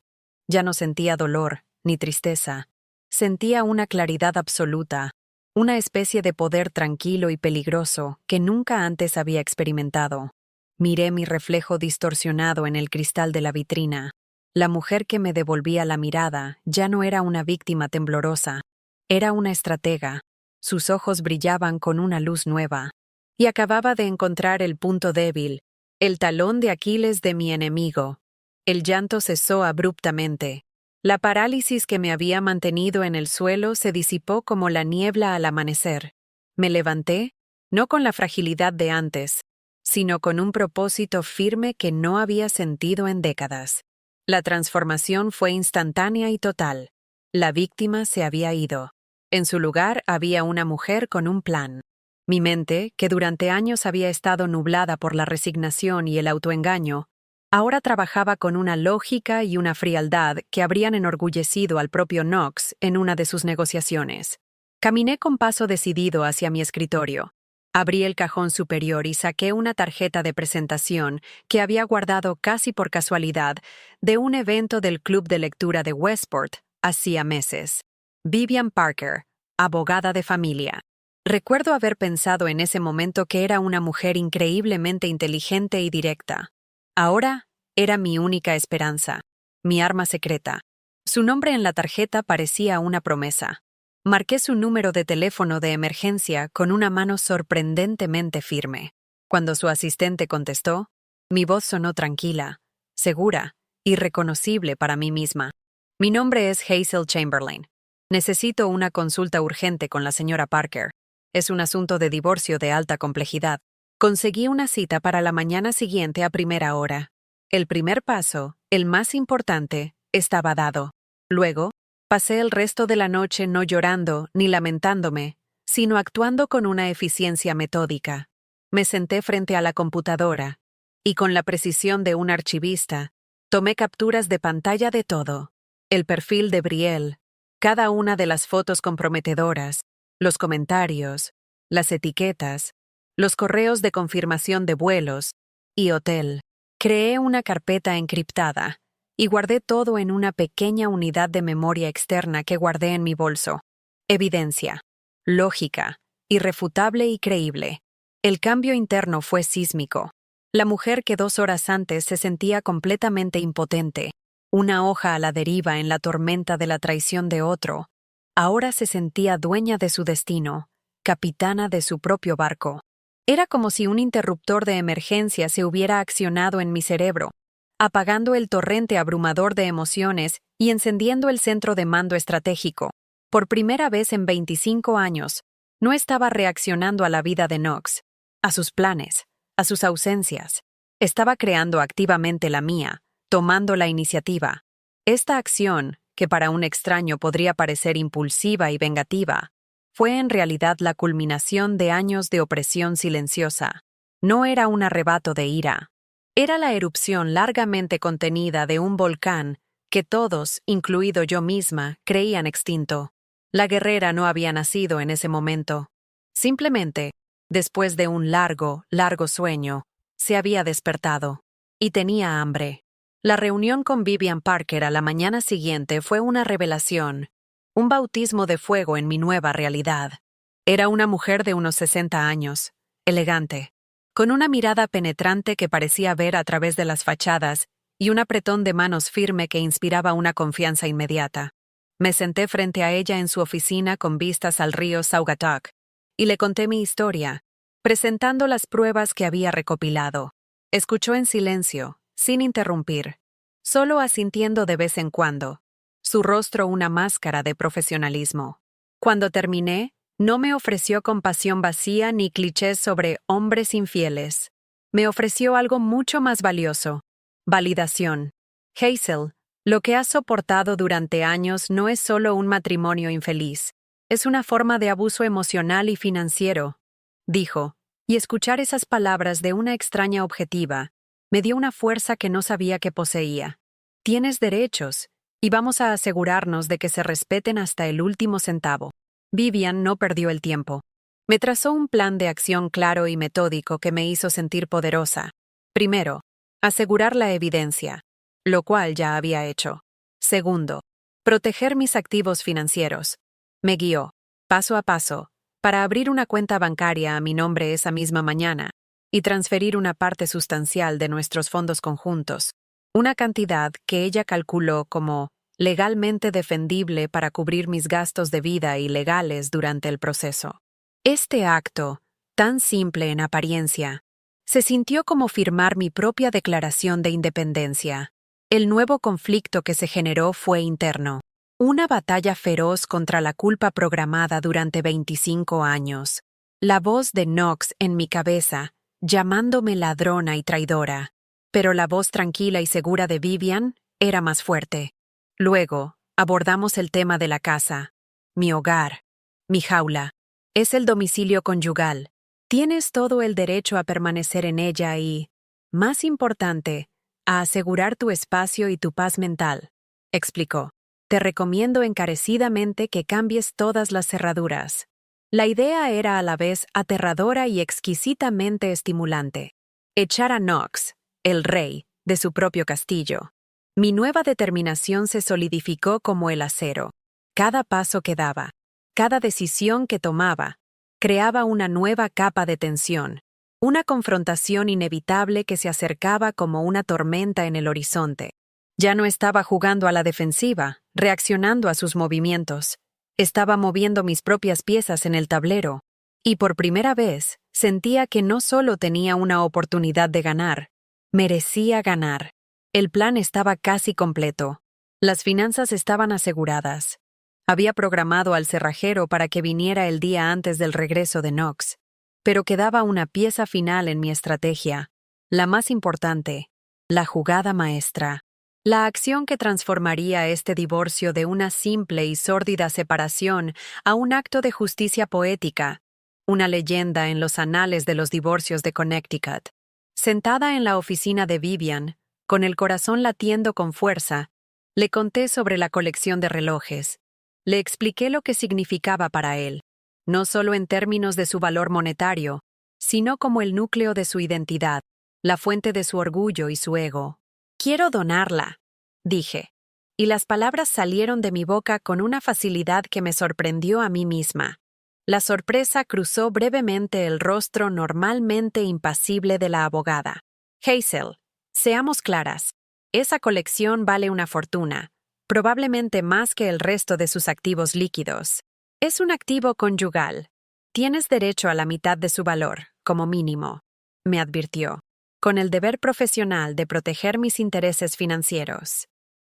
Ya no sentía dolor, ni tristeza. Sentía una claridad absoluta, una especie de poder tranquilo y peligroso que nunca antes había experimentado. Miré mi reflejo distorsionado en el cristal de la vitrina. La mujer que me devolvía la mirada ya no era una víctima temblorosa, era una estratega. Sus ojos brillaban con una luz nueva. Y acababa de encontrar el punto débil, el talón de Aquiles de mi enemigo. El llanto cesó abruptamente. La parálisis que me había mantenido en el suelo se disipó como la niebla al amanecer. Me levanté, no con la fragilidad de antes, sino con un propósito firme que no había sentido en décadas. La transformación fue instantánea y total. La víctima se había ido. En su lugar había una mujer con un plan. Mi mente, que durante años había estado nublada por la resignación y el autoengaño, ahora trabajaba con una lógica y una frialdad que habrían enorgullecido al propio Knox en una de sus negociaciones. Caminé con paso decidido hacia mi escritorio. Abrí el cajón superior y saqué una tarjeta de presentación que había guardado casi por casualidad de un evento del club de lectura de Westport hacía meses. Vivian Parker, abogada de familia. Recuerdo haber pensado en ese momento que era una mujer increíblemente inteligente y directa. Ahora era mi única esperanza, mi arma secreta. Su nombre en la tarjeta parecía una promesa. Marqué su número de teléfono de emergencia con una mano sorprendentemente firme. Cuando su asistente contestó, mi voz sonó tranquila, segura, irreconocible para mí misma. Mi nombre es Hazel Chamberlain. Necesito una consulta urgente con la señora Parker. Es un asunto de divorcio de alta complejidad. Conseguí una cita para la mañana siguiente a primera hora. El primer paso, el más importante, estaba dado. Luego, pasé el resto de la noche no llorando ni lamentándome, sino actuando con una eficiencia metódica. Me senté frente a la computadora y con la precisión de un archivista, tomé capturas de pantalla de todo. El perfil de Brielle, cada una de las fotos comprometedoras, los comentarios, las etiquetas, los correos de confirmación de vuelos y hotel. Creé una carpeta encriptada y guardé todo en una pequeña unidad de memoria externa que guardé en mi bolso. Evidencia, lógica, irrefutable y creíble. El cambio interno fue sísmico. La mujer que 2 horas antes se sentía completamente impotente, una hoja a la deriva en la tormenta de la traición de otro. Ahora se sentía dueña de su destino, capitana de su propio barco. Era como si un interruptor de emergencia se hubiera accionado en mi cerebro, apagando el torrente abrumador de emociones y encendiendo el centro de mando estratégico. Por primera vez en 25 años, no estaba reaccionando a la vida de Knox, a sus planes, a sus ausencias. Estaba creando activamente la mía, tomando la iniciativa. Esta acción, que para un extraño podría parecer impulsiva y vengativa, fue en realidad la culminación de años de opresión silenciosa. No era un arrebato de ira. Era la erupción largamente contenida de un volcán que todos, incluido yo misma, creían extinto. La guerrera no había nacido en ese momento. Simplemente, después de un largo, largo sueño, se había despertado. Y tenía hambre. La reunión con Vivian Parker a la mañana siguiente fue una revelación, un bautismo de fuego en mi nueva realidad. Era una mujer de unos 60 años, elegante, con una mirada penetrante que parecía ver a través de las fachadas y un apretón de manos firme que inspiraba una confianza inmediata. Me senté frente a ella en su oficina con vistas al río Saugatuck y le conté mi historia, presentando las pruebas que había recopilado. Escuchó en silencio, sin interrumpir, solo asintiendo de vez en cuando, su rostro una máscara de profesionalismo. Cuando terminé, no me ofreció compasión vacía ni clichés sobre hombres infieles. Me ofreció algo mucho más valioso: validación. Hazel, lo que has soportado durante años no es solo un matrimonio infeliz, es una forma de abuso emocional y financiero, dijo, y escuchar esas palabras de una extraña objetiva me dio una fuerza que no sabía que poseía. Tienes derechos, y vamos a asegurarnos de que se respeten hasta el último centavo. Vivian no perdió el tiempo. Me trazó un plan de acción claro y metódico que me hizo sentir poderosa. Primero, asegurar la evidencia, lo cual ya había hecho. Segundo, proteger mis activos financieros. Me guió, paso a paso, para abrir una cuenta bancaria a mi nombre esa misma mañana y transferir una parte sustancial de nuestros fondos conjuntos, una cantidad que ella calculó como legalmente defendible para cubrir mis gastos de vida y legales durante el proceso. Este acto, tan simple en apariencia, se sintió como firmar mi propia declaración de independencia. El nuevo conflicto que se generó fue interno. Una batalla feroz contra la culpa programada durante 25 años. La voz de Knox en mi cabeza, llamándome ladrona y traidora. Pero la voz tranquila y segura de Vivian era más fuerte. Luego, abordamos el tema de la casa. Mi hogar. Mi jaula. Es el domicilio conyugal. Tienes todo el derecho a permanecer en ella y, más importante, a asegurar tu espacio y tu paz mental, explicó. Te recomiendo encarecidamente que cambies todas las cerraduras. La idea era a la vez aterradora y exquisitamente estimulante. Echar a Knox, el rey, de su propio castillo. Mi nueva determinación se solidificó como el acero. Cada paso que daba, cada decisión que tomaba, creaba una nueva capa de tensión, una confrontación inevitable que se acercaba como una tormenta en el horizonte. Ya no estaba jugando a la defensiva, reaccionando a sus movimientos. Estaba moviendo mis propias piezas en el tablero, y por primera vez sentía que no solo tenía una oportunidad de ganar, merecía ganar. El plan estaba casi completo. Las finanzas estaban aseguradas. Había programado al cerrajero para que viniera el día antes del regreso de Knox, pero quedaba una pieza final en mi estrategia, la más importante, la jugada maestra. La acción que transformaría este divorcio de una simple y sórdida separación a un acto de justicia poética, una leyenda en los anales de los divorcios de Connecticut. Sentada en la oficina de Vivian, con el corazón latiendo con fuerza, le conté sobre la colección de relojes. Le expliqué lo que significaba para él, no solo en términos de su valor monetario, sino como el núcleo de su identidad, la fuente de su orgullo y su ego. «Quiero donarla», dije, y las palabras salieron de mi boca con una facilidad que me sorprendió a mí misma. La sorpresa cruzó brevemente el rostro normalmente impasible de la abogada. «Hazel, seamos claras. Esa colección vale una fortuna, probablemente más que el resto de sus activos líquidos. Es un activo conyugal. Tienes derecho a la mitad de su valor, como mínimo, me advirtió, con el deber profesional de proteger mis intereses financieros.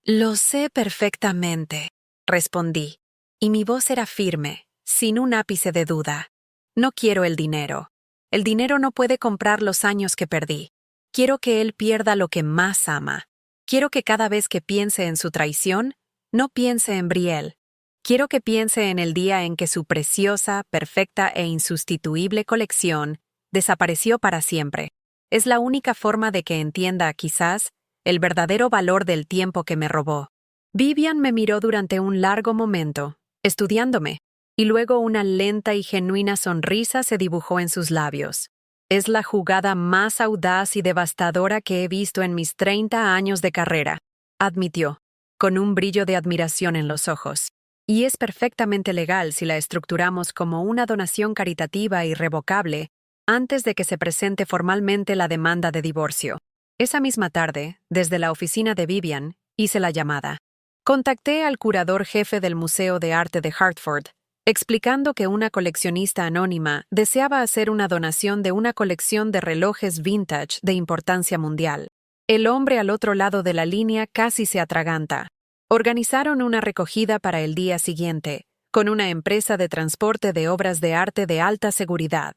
Lo sé perfectamente, respondí, y mi voz era firme, sin un ápice de duda. No quiero el dinero. El dinero no puede comprar los años que perdí. Quiero que él pierda lo que más ama. Quiero que cada vez que piense en su traición, no piense en Brielle. Quiero que piense en el día en que su preciosa, perfecta e insustituible colección desapareció para siempre. Es la única forma de que entienda, quizás, el verdadero valor del tiempo que me robó. Vivian me miró durante un largo momento, estudiándome, y luego una lenta y genuina sonrisa se dibujó en sus labios. Es la jugada más audaz y devastadora que he visto en mis 30 años de carrera, admitió, con un brillo de admiración en los ojos. Y es perfectamente legal si la estructuramos como una donación caritativa irrevocable antes de que se presente formalmente la demanda de divorcio. Esa misma tarde, desde la oficina de Vivian, hice la llamada. Contacté al curador jefe del Museo de Arte de Hartford, explicando que una coleccionista anónima deseaba hacer una donación de una colección de relojes vintage de importancia mundial. El hombre al otro lado de la línea casi se atraganta. Organizaron una recogida para el día siguiente, con una empresa de transporte de obras de arte de alta seguridad.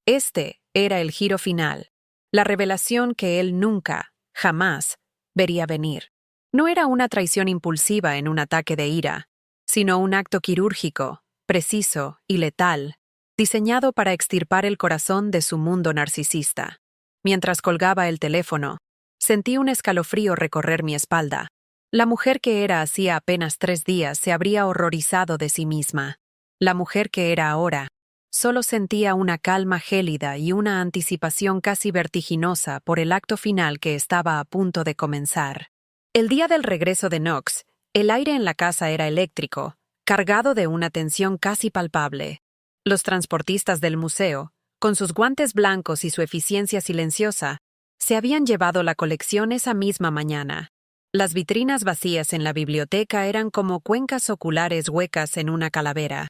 Este era el giro final, la revelación que él nunca, jamás, vería venir. No era una traición impulsiva en un ataque de ira, sino un acto quirúrgico, preciso y letal, diseñado para extirpar el corazón de su mundo narcisista. Mientras colgaba el teléfono, sentí un escalofrío recorrer mi espalda. La mujer que era hacía apenas 3 días se habría horrorizado de sí misma. La mujer que era ahora solo sentía una calma gélida y una anticipación casi vertiginosa por el acto final que estaba a punto de comenzar. El día del regreso de Knox, el aire en la casa era eléctrico, cargado de una tensión casi palpable. Los transportistas del museo, con sus guantes blancos y su eficiencia silenciosa, se habían llevado la colección esa misma mañana. Las vitrinas vacías en la biblioteca eran como cuencas oculares huecas en una calavera,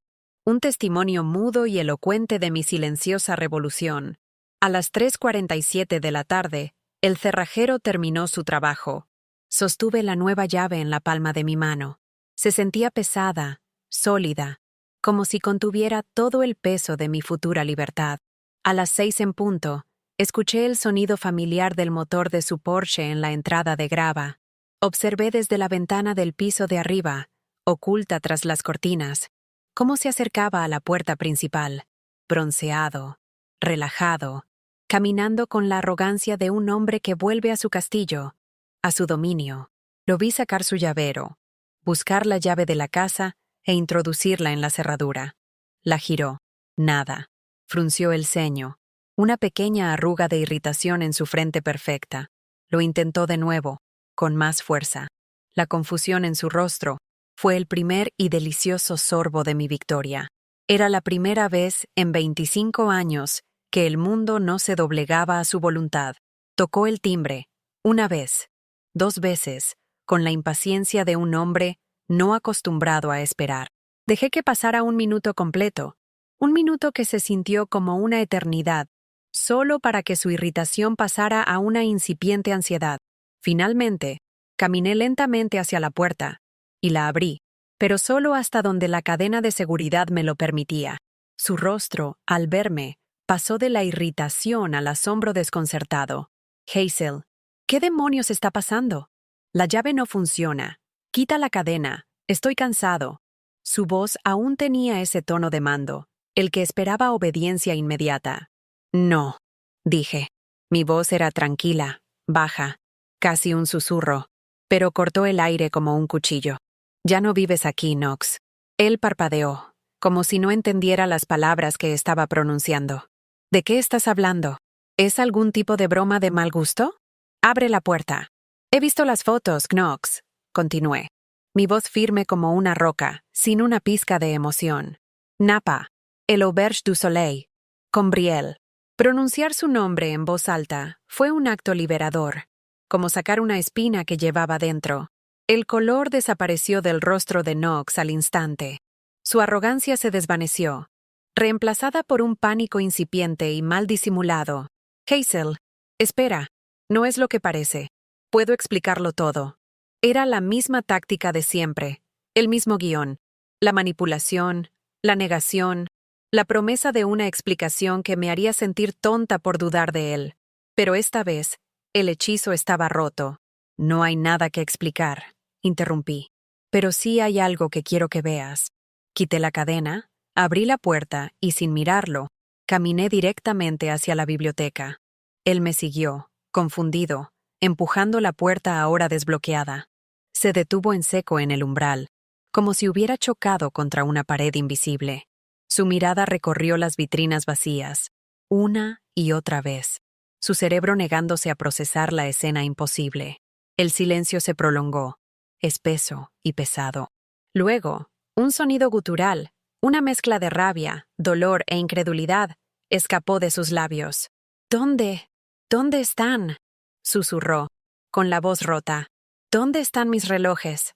un testimonio mudo y elocuente de mi silenciosa revolución. A las 3:47 de la tarde, el cerrajero terminó su trabajo. Sostuve la nueva llave en la palma de mi mano. Se sentía pesada, sólida, como si contuviera todo el peso de mi futura libertad. A las 6 en punto, escuché el sonido familiar del motor de su Porsche en la entrada de grava. Observé desde la ventana del piso de arriba, oculta tras las cortinas, cómo se acercaba a la puerta principal, bronceado, relajado, caminando con la arrogancia de un hombre que vuelve a su castillo, a su dominio. Lo vi sacar su llavero, buscar la llave de la casa e introducirla en la cerradura. La giró. Nada. Frunció el ceño, una pequeña arruga de irritación en su frente perfecta. Lo intentó de nuevo, con más fuerza. La confusión en su rostro fue el primer y delicioso sorbo de mi victoria. Era la primera vez en 25 años que el mundo no se doblegaba a su voluntad. Tocó el timbre, una vez, 2 veces, con la impaciencia de un hombre no acostumbrado a esperar. Dejé que pasara un minuto completo, un minuto que se sintió como una eternidad, solo para que su irritación pasara a una incipiente ansiedad. Finalmente, caminé lentamente hacia la puerta, y la abrí, pero solo hasta donde la cadena de seguridad me lo permitía. Su rostro, al verme, pasó de la irritación al asombro desconcertado. Hazel, ¿qué demonios está pasando? La llave no funciona. Quita la cadena. Estoy cansado. Su voz aún tenía ese tono de mando, el que esperaba obediencia inmediata. No, dije. Mi voz era tranquila, baja, casi un susurro, pero cortó el aire como un cuchillo. Ya no vives aquí, Knox. Él parpadeó, como si no entendiera las palabras que estaba pronunciando. ¿De qué estás hablando? ¿Es algún tipo de broma de mal gusto? Abre la puerta. He visto las fotos, Knox, continué. Mi voz firme como una roca, sin una pizca de emoción. Napa, el Auberge du Soleil, con Brielle. Pronunciar su nombre en voz alta fue un acto liberador. como sacar una espina que llevaba dentro. El color desapareció del rostro de Knox al instante. Su arrogancia se desvaneció, reemplazada por un pánico incipiente y mal disimulado. Hazel, espera, no es lo que parece. Puedo explicarlo todo. Era la misma táctica de siempre, el mismo guión, la manipulación, la negación, la promesa de una explicación que me haría sentir tonta por dudar de él. Pero esta vez, el hechizo estaba roto. No hay nada que explicar, interrumpí. Pero sí hay algo que quiero que veas. Quité la cadena, abrí la puerta y sin mirarlo, caminé directamente hacia la biblioteca. Él me siguió, confundido, empujando la puerta ahora desbloqueada. Se detuvo en seco en el umbral, como si hubiera chocado contra una pared invisible. Su mirada recorrió las vitrinas vacías, una y otra vez, su cerebro negándose a procesar la escena imposible. El silencio se prolongó, espeso y pesado. Luego, un sonido gutural, una mezcla de rabia, dolor e incredulidad, escapó de sus labios. ¿Dónde? ¿Dónde están?, susurró, con la voz rota. ¿Dónde están mis relojes?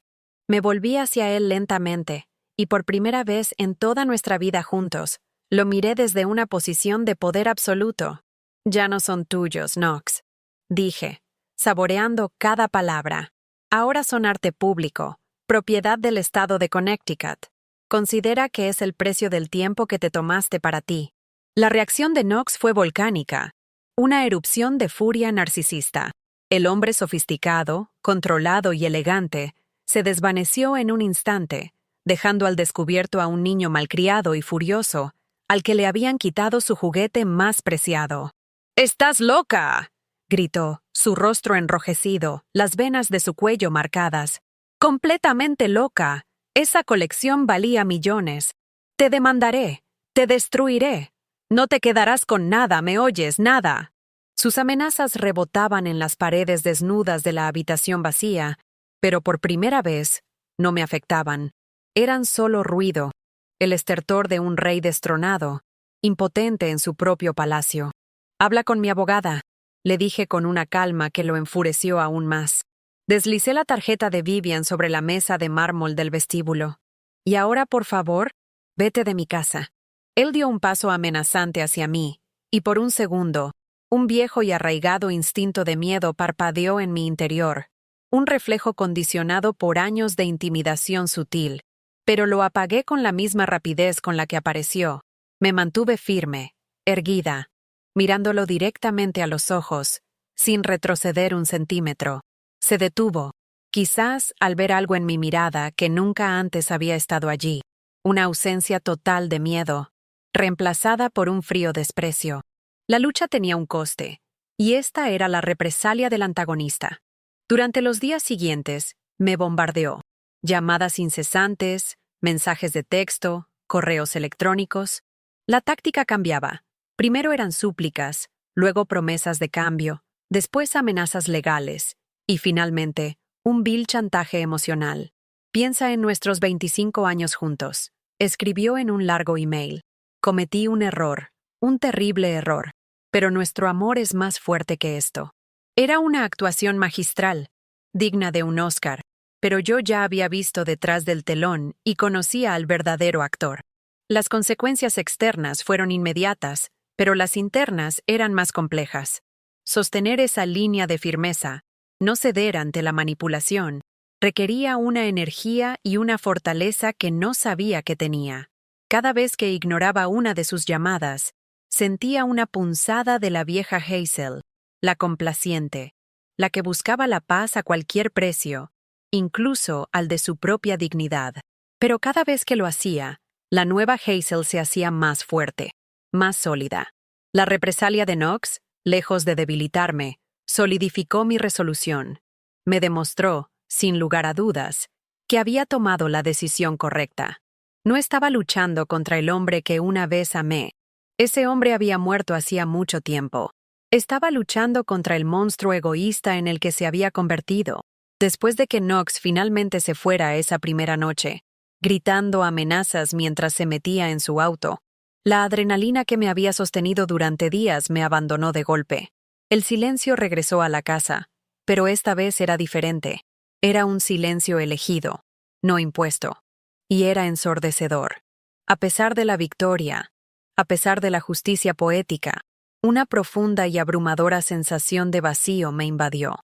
Me volví hacia él lentamente, y por primera vez en toda nuestra vida juntos, lo miré desde una posición de poder absoluto. Ya no son tuyos, Knox, dije, saboreando cada palabra. Ahora son arte público, propiedad del estado de Connecticut. Considera que es el precio del tiempo que te tomaste para ti. La reacción de Knox fue volcánica, una erupción de furia narcisista. El hombre sofisticado, controlado y elegante se desvaneció en un instante, dejando al descubierto a un niño malcriado y furioso, al que le habían quitado su juguete más preciado. «¡Estás loca!», gritó, su rostro enrojecido, las venas de su cuello marcadas. «¡Completamente loca! Esa colección valía millones. Te demandaré, te destruiré. No te quedarás con nada, ¿me oyes? Nada». Sus amenazas rebotaban en las paredes desnudas de la habitación vacía, pero por primera vez no me afectaban. Eran solo ruido, el estertor de un rey destronado, impotente en su propio palacio. «Habla con mi abogada», le dije con una calma que lo enfureció aún más. Deslicé la tarjeta de Vivian sobre la mesa de mármol del vestíbulo. «Y ahora, por favor, vete de mi casa». Él dio un paso amenazante hacia mí, y por un segundo, un viejo y arraigado instinto de miedo parpadeó en mi interior, un reflejo condicionado por años de intimidación sutil, pero lo apagué con la misma rapidez con la que apareció. Me mantuve firme, erguida, mirándolo directamente a los ojos, sin retroceder un centímetro. Se detuvo, quizás al ver algo en mi mirada que nunca antes había estado allí, una ausencia total de miedo, reemplazada por un frío desprecio. La lucha tenía un coste, y esta era la represalia del antagonista. Durante los días siguientes, me bombardeó. Llamadas incesantes, mensajes de texto, correos electrónicos. La táctica cambiaba. Primero eran súplicas, luego promesas de cambio, después amenazas legales, y finalmente, un vil chantaje emocional. «Piensa en nuestros 25 años juntos», escribió en un largo email. «Cometí un error, un terrible error. Pero nuestro amor es más fuerte que esto». Era una actuación magistral, digna de un Oscar, pero yo ya había visto detrás del telón y conocía al verdadero actor. Las consecuencias externas fueron inmediatas, pero las internas eran más complejas. Sostener esa línea de firmeza, no ceder ante la manipulación, requería una energía y una fortaleza que no sabía que tenía. Cada vez que ignoraba una de sus llamadas, sentía una punzada de la vieja Hazel, la complaciente, la que buscaba la paz a cualquier precio, incluso al de su propia dignidad. Pero cada vez que lo hacía, la nueva Hazel se hacía más fuerte, más sólida. La represalia de Knox, lejos de debilitarme, solidificó mi resolución. Me demostró, sin lugar a dudas, que había tomado la decisión correcta. No estaba luchando contra el hombre que una vez amé. Ese hombre había muerto hacía mucho tiempo. Estaba luchando contra el monstruo egoísta en el que se había convertido, después de que Knox finalmente se fuera esa primera noche, gritando amenazas mientras se metía en su auto. La adrenalina que me había sostenido durante días me abandonó de golpe. El silencio regresó a la casa, Pero esta vez era diferente. Era un silencio elegido, no impuesto. Y era ensordecedor. A pesar de la victoria, a pesar de la justicia poética, una profunda y abrumadora sensación de vacío me invadió.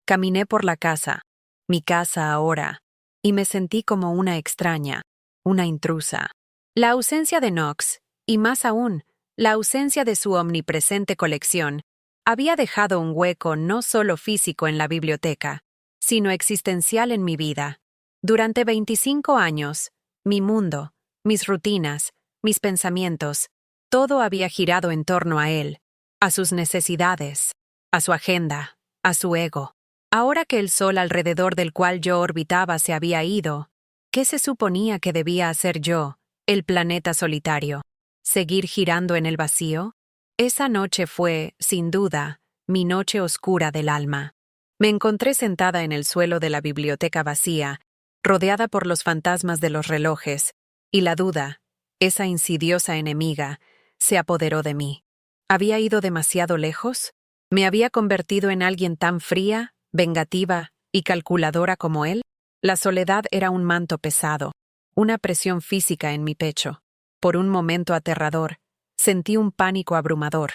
Caminé por la casa, mi casa ahora, y me sentí como una extraña, una intrusa. La ausencia de Knox, y más aún, la ausencia de su omnipresente colección, había dejado un hueco no solo físico en la biblioteca, sino existencial en mi vida. Durante 25 años, mi mundo, mis rutinas, mis pensamientos, todo había girado en torno a él, a sus necesidades, a su agenda, a su ego. Ahora que el sol alrededor del cual yo orbitaba se había ido, ¿qué se suponía que debía hacer yo, el planeta solitario? ¿Seguir girando en el vacío? Esa noche fue, sin duda, mi noche oscura del alma. Me encontré sentada en el suelo de la biblioteca vacía, rodeada por los fantasmas de los relojes, y la duda, esa insidiosa enemiga, se apoderó de mí. ¿Había ido demasiado lejos? ¿Me había convertido en alguien tan fría, vengativa y calculadora como él? La soledad era un manto pesado, una presión física en mi pecho. Por un momento aterrador, sentí un pánico abrumador,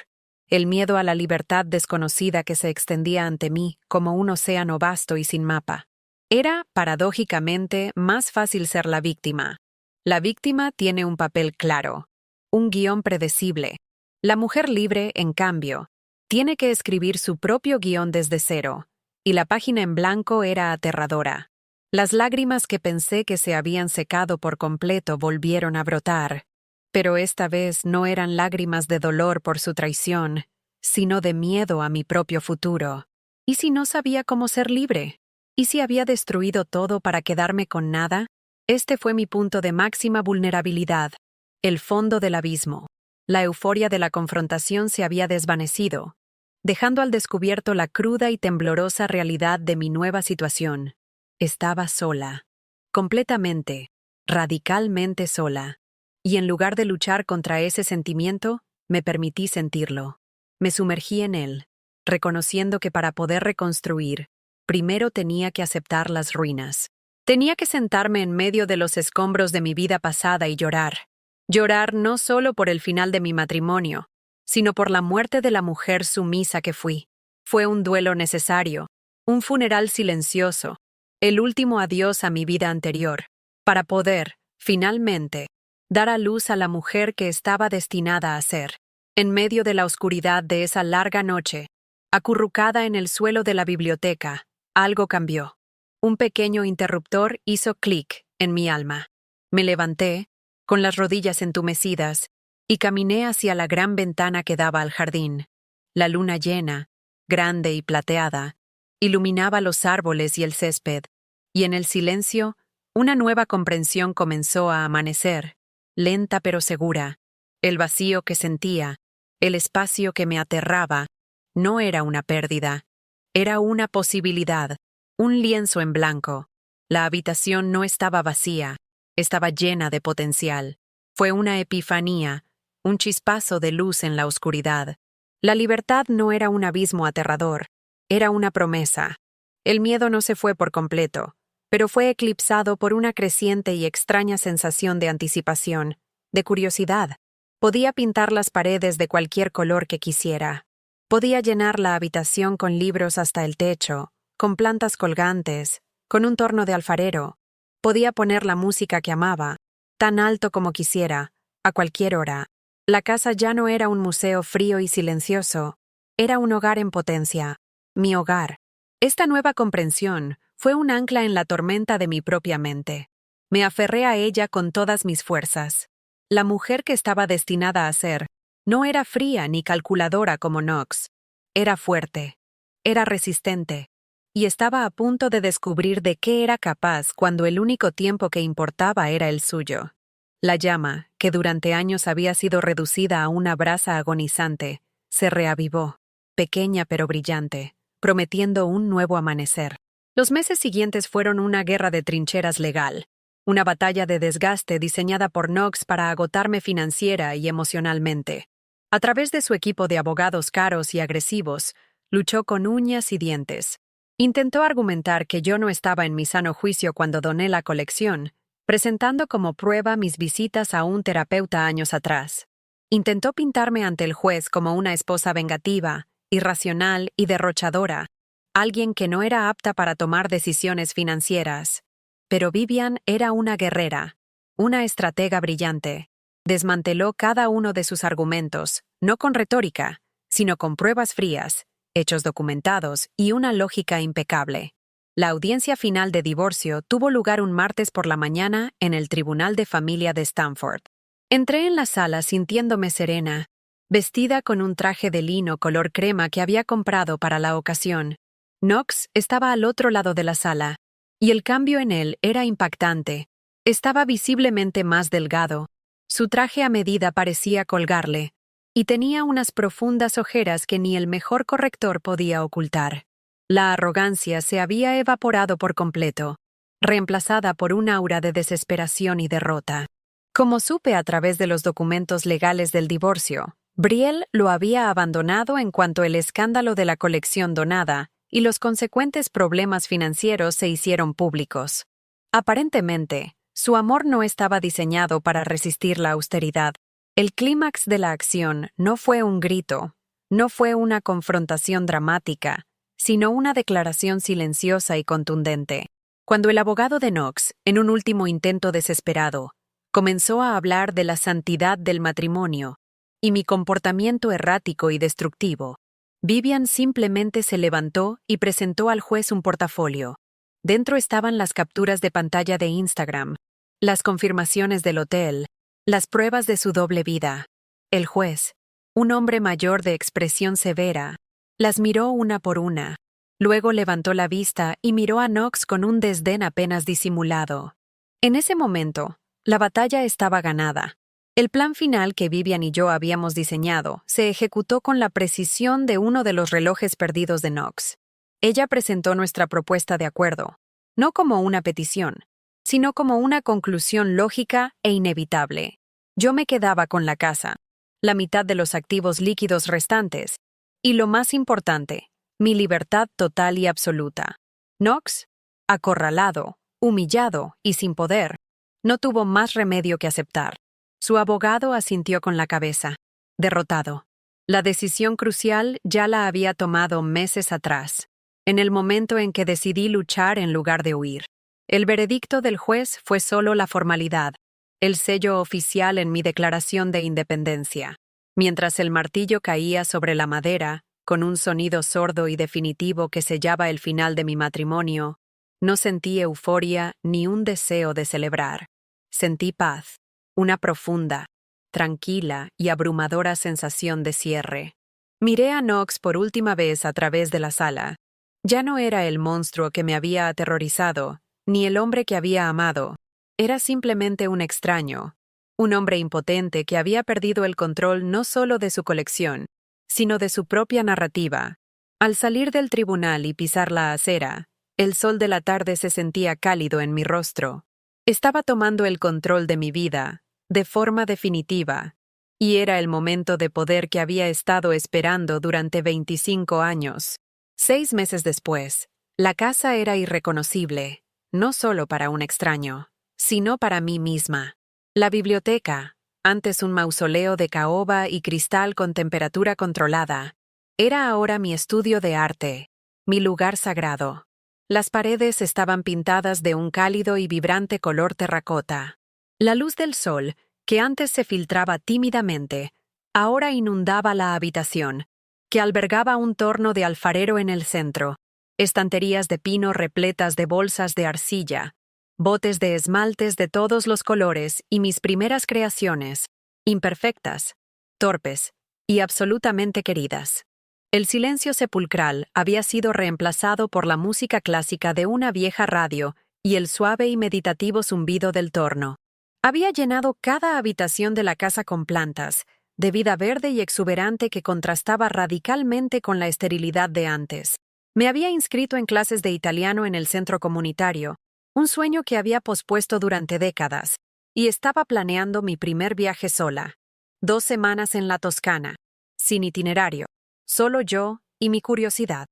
el miedo a la libertad desconocida que se extendía ante mí como un océano vasto y sin mapa. Era, paradójicamente, más fácil ser la víctima. La víctima tiene un papel claro, un guión predecible. La mujer libre, en cambio, tiene que escribir su propio guión desde cero, y la página en blanco era aterradora. Las lágrimas que pensé que se habían secado por completo volvieron a brotar, pero esta vez no eran lágrimas de dolor por su traición, sino de miedo a mi propio futuro. ¿Y si no sabía cómo ser libre? ¿Y si había destruido todo para quedarme con nada? Este fue mi punto de máxima vulnerabilidad, el fondo del abismo. La euforia de la confrontación se había desvanecido, dejando al descubierto la cruda y temblorosa realidad de mi nueva situación. Estaba sola, completamente, radicalmente sola, y en lugar de luchar contra ese sentimiento, me permití sentirlo. Me sumergí en él, reconociendo que para poder reconstruir, primero tenía que aceptar las ruinas. Tenía que sentarme en medio de los escombros de mi vida pasada y llorar. Llorar no solo por el final de mi matrimonio, sino por la muerte de la mujer sumisa que fui. Fue un duelo necesario, un funeral silencioso, el último adiós a mi vida anterior, para poder, finalmente, dar a luz a la mujer que estaba destinada a ser. En medio de la oscuridad de esa larga noche, acurrucada en el suelo de la biblioteca, algo cambió. Un pequeño interruptor hizo clic en mi alma. Me levanté, con las rodillas entumecidas, y caminé hacia la gran ventana que daba al jardín. La luna llena, grande y plateada, iluminaba los árboles y el césped, y en el silencio, una nueva comprensión comenzó a amanecer, lenta pero segura. El vacío que sentía, el espacio que me aterraba, no era una pérdida, era una posibilidad, un lienzo en blanco. La habitación no estaba vacía, estaba llena de potencial. Fue una epifanía, un chispazo de luz en la oscuridad. La libertad no era un abismo aterrador, era una promesa. El miedo no se fue por completo, pero fue eclipsado por una creciente y extraña sensación de anticipación, de curiosidad. Podía pintar las paredes de cualquier color que quisiera. Podía llenar la habitación con libros hasta el techo, con plantas colgantes, con un torno de alfarero. Podía poner la música que amaba, tan alto como quisiera, a cualquier hora. La casa ya no era un museo frío y silencioso, era un hogar en potencia, mi hogar. Esta nueva comprensión fue un ancla en la tormenta de mi propia mente. Me aferré a ella con todas mis fuerzas. La mujer que estaba destinada a ser no era fría ni calculadora como Knox. Era fuerte, era resistente, y estaba a punto de descubrir de qué era capaz cuando el único tiempo que importaba era el suyo. La llama, que durante años había sido reducida a una brasa agonizante, se reavivó, pequeña pero brillante, prometiendo un nuevo amanecer. Los meses siguientes fueron una guerra de trincheras legal, una batalla de desgaste diseñada por Knox para agotarme financiera y emocionalmente. A través de su equipo de abogados caros y agresivos, luchó con uñas y dientes. Intentó argumentar que yo no estaba en mi sano juicio cuando doné la colección, presentando como prueba mis visitas a un terapeuta años atrás. Intentó pintarme ante el juez como una esposa vengativa, irracional y derrochadora, alguien que no era apta para tomar decisiones financieras. Pero Vivian era una guerrera, una estratega brillante. Desmanteló cada uno de sus argumentos, no con retórica, sino con pruebas frías, hechos documentados y una lógica impecable. La audiencia final de divorcio tuvo lugar un martes por la mañana en el Tribunal de Familia de Stamford. Entré en la sala sintiéndome serena, vestida con un traje de lino color crema que había comprado para la ocasión. Knox estaba al otro lado de la sala, y el cambio en él era impactante. Estaba visiblemente más delgado. Su traje a medida parecía colgarle, y tenía unas profundas ojeras que ni el mejor corrector podía ocultar. La arrogancia se había evaporado por completo, reemplazada por un aura de desesperación y derrota. Como supe a través de los documentos legales del divorcio, Brielle lo había abandonado en cuanto el escándalo de la colección donada y los consecuentes problemas financieros se hicieron públicos. Aparentemente, su amor no estaba diseñado para resistir la austeridad. El clímax de la acción no fue un grito, no fue una confrontación dramática, sino una declaración silenciosa y contundente. Cuando el abogado de Knox, en un último intento desesperado, comenzó a hablar de la santidad del matrimonio y mi comportamiento errático y destructivo, Vivian simplemente se levantó y presentó al juez un portafolio. Dentro estaban las capturas de pantalla de Instagram, las confirmaciones del hotel, las pruebas de su doble vida. El juez, un hombre mayor de expresión severa, las miró una por una. Luego levantó la vista y miró a Knox con un desdén apenas disimulado. En ese momento, la batalla estaba ganada. El plan final que Vivian y yo habíamos diseñado se ejecutó con la precisión de uno de los relojes perdidos de Knox. Ella presentó nuestra propuesta de acuerdo, no como una petición, sino como una conclusión lógica e inevitable. Yo me quedaba con la casa, la mitad de los activos líquidos restantes, y lo más importante, mi libertad total y absoluta. Knox, acorralado, humillado y sin poder, no tuvo más remedio que aceptar. Su abogado asintió con la cabeza, derrotado. La decisión crucial ya la había tomado meses atrás, en el momento en que decidí luchar en lugar de huir. El veredicto del juez fue solo la formalidad, el sello oficial en mi declaración de independencia. Mientras el martillo caía sobre la madera, con un sonido sordo y definitivo que sellaba el final de mi matrimonio, no sentí euforia ni un deseo de celebrar. Sentí paz, una profunda, tranquila y abrumadora sensación de cierre. Miré a Knox por última vez a través de la sala. Ya no era el monstruo que me había aterrorizado, ni el hombre que había amado. Era simplemente un extraño, un hombre impotente que había perdido el control no solo de su colección, sino de su propia narrativa. Al salir del tribunal y pisar la acera, el sol de la tarde se sentía cálido en mi rostro. Estaba tomando el control de mi vida, de forma definitiva, y era el momento de poder que había estado esperando durante 25 años. 6 meses después, la casa era irreconocible, no solo para un extraño, sino para mí misma. La biblioteca, antes un mausoleo de caoba y cristal con temperatura controlada, era ahora mi estudio de arte, mi lugar sagrado. Las paredes estaban pintadas de un cálido y vibrante color terracota. La luz del sol, que antes se filtraba tímidamente, ahora inundaba la habitación, que albergaba un torno de alfarero en el centro, estanterías de pino repletas de bolsas de arcilla, botes de esmaltes de todos los colores y mis primeras creaciones, imperfectas, torpes y absolutamente queridas. El silencio sepulcral había sido reemplazado por la música clásica de una vieja radio y el suave y meditativo zumbido del torno. Había llenado cada habitación de la casa con plantas, de vida verde y exuberante que contrastaba radicalmente con la esterilidad de antes. Me había inscrito en clases de italiano en el centro comunitario, un sueño que había pospuesto durante décadas, y estaba planeando mi primer viaje sola. 2 semanas en la Toscana, sin itinerario, solo yo y mi curiosidad.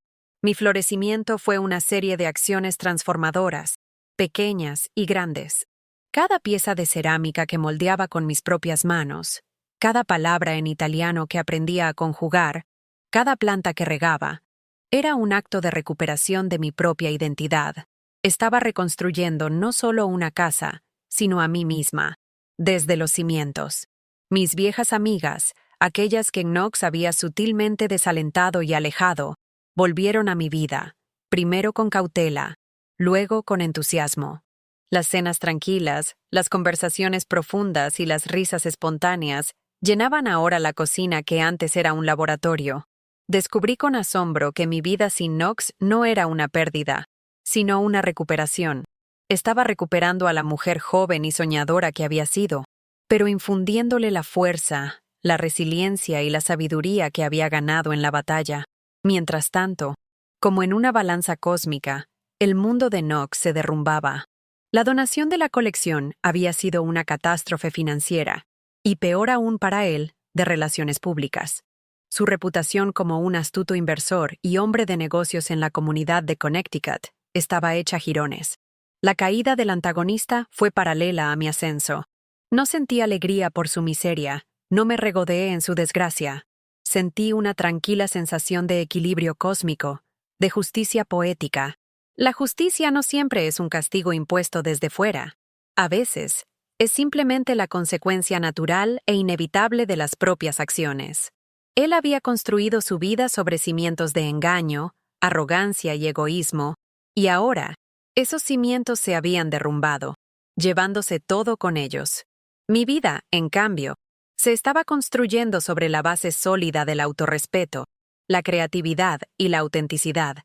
Mi florecimiento fue una serie de acciones transformadoras, pequeñas y grandes. Cada pieza de cerámica que moldeaba con mis propias manos, cada palabra en italiano que aprendía a conjugar, cada planta que regaba, era un acto de recuperación de mi propia identidad. Estaba reconstruyendo no solo una casa, sino a mí misma, desde los cimientos. Mis viejas amigas, aquellas que Knox había sutilmente desalentado y alejado, volvieron a mi vida, primero con cautela, luego con entusiasmo. Las cenas tranquilas, las conversaciones profundas y las risas espontáneas llenaban ahora la cocina que antes era un laboratorio. Descubrí con asombro que mi vida sin Knox no era una pérdida, sino una recuperación. Estaba recuperando a la mujer joven y soñadora que había sido, pero infundiéndole la fuerza, la resiliencia y la sabiduría que había ganado en la batalla. Mientras tanto, como en una balanza cósmica, el mundo de Knox se derrumbaba. La donación de la colección había sido una catástrofe financiera, y peor aún para él, de relaciones públicas. Su reputación como un astuto inversor y hombre de negocios en la comunidad de Connecticut estaba hecha jirones. La caída del antagonista fue paralela a mi ascenso. No sentí alegría por su miseria, no me regodeé en su desgracia. Sentí una tranquila sensación de equilibrio cósmico, de justicia poética. La justicia no siempre es un castigo impuesto desde fuera. A veces, es simplemente la consecuencia natural e inevitable de las propias acciones. Él había construido su vida sobre cimientos de engaño, arrogancia y egoísmo, y ahora, esos cimientos se habían derrumbado, llevándose todo con ellos. Mi vida, en cambio, se estaba construyendo sobre la base sólida del autorrespeto, la creatividad y la autenticidad.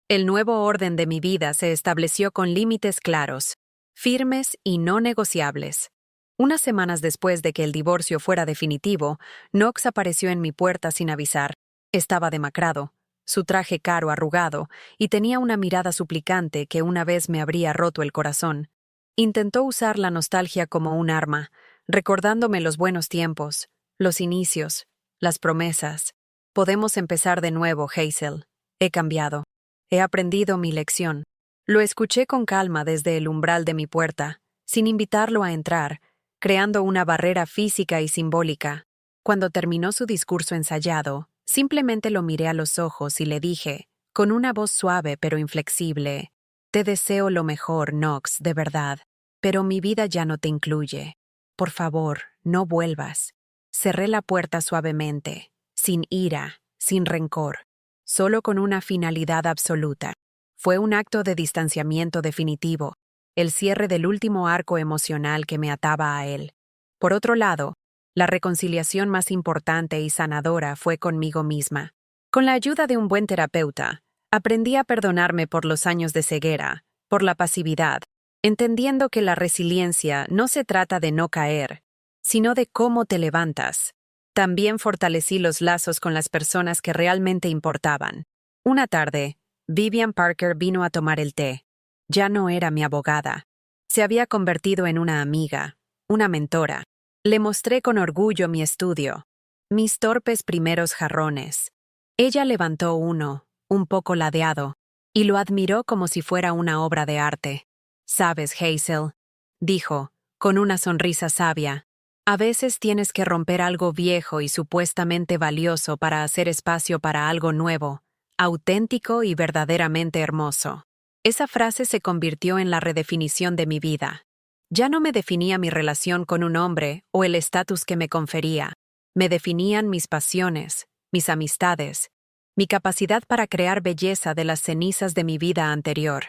El nuevo orden de mi vida se estableció con límites claros, firmes y no negociables. Unas semanas después de que el divorcio fuera definitivo, Knox apareció en mi puerta sin avisar. Estaba demacrado, su traje caro arrugado, y tenía una mirada suplicante que una vez me habría roto el corazón. Intentó usar la nostalgia como un arma, recordándome los buenos tiempos, los inicios, las promesas. Podemos empezar de nuevo, Hazel. He cambiado. He aprendido mi lección. Lo escuché con calma desde el umbral de mi puerta, sin invitarlo a entrar, creando una barrera física y simbólica. Cuando terminó su discurso ensayado, simplemente lo miré a los ojos y le dije, con una voz suave pero inflexible, «Te deseo lo mejor, Knox, de verdad, pero mi vida ya no te incluye. Por favor, no vuelvas». Cerré la puerta suavemente, sin ira, sin rencor, solo con una finalidad absoluta. Fue un acto de distanciamiento definitivo, el cierre del último arco emocional que me ataba a él. Por otro lado, la reconciliación más importante y sanadora fue conmigo misma. Con la ayuda de un buen terapeuta, aprendí a perdonarme por los años de ceguera, por la pasividad, entendiendo que la resiliencia no se trata de no caer, sino de cómo te levantas. También fortalecí los lazos con las personas que realmente importaban. Una tarde, Vivian Parker vino a tomar el té. Ya no era mi abogada. Se había convertido en una amiga, una mentora. Le mostré con orgullo mi estudio, mis torpes primeros jarrones. Ella levantó uno, un poco ladeado, y lo admiró como si fuera una obra de arte. «Sabes, Hazel», dijo, con una sonrisa sabia, «a veces tienes que romper algo viejo y supuestamente valioso para hacer espacio para algo nuevo, auténtico y verdaderamente hermoso». Esa frase se convirtió en la redefinición de mi vida. Ya no me definía mi relación con un hombre o el estatus que me confería. Me definían mis pasiones, mis amistades, mi capacidad para crear belleza de las cenizas de mi vida anterior.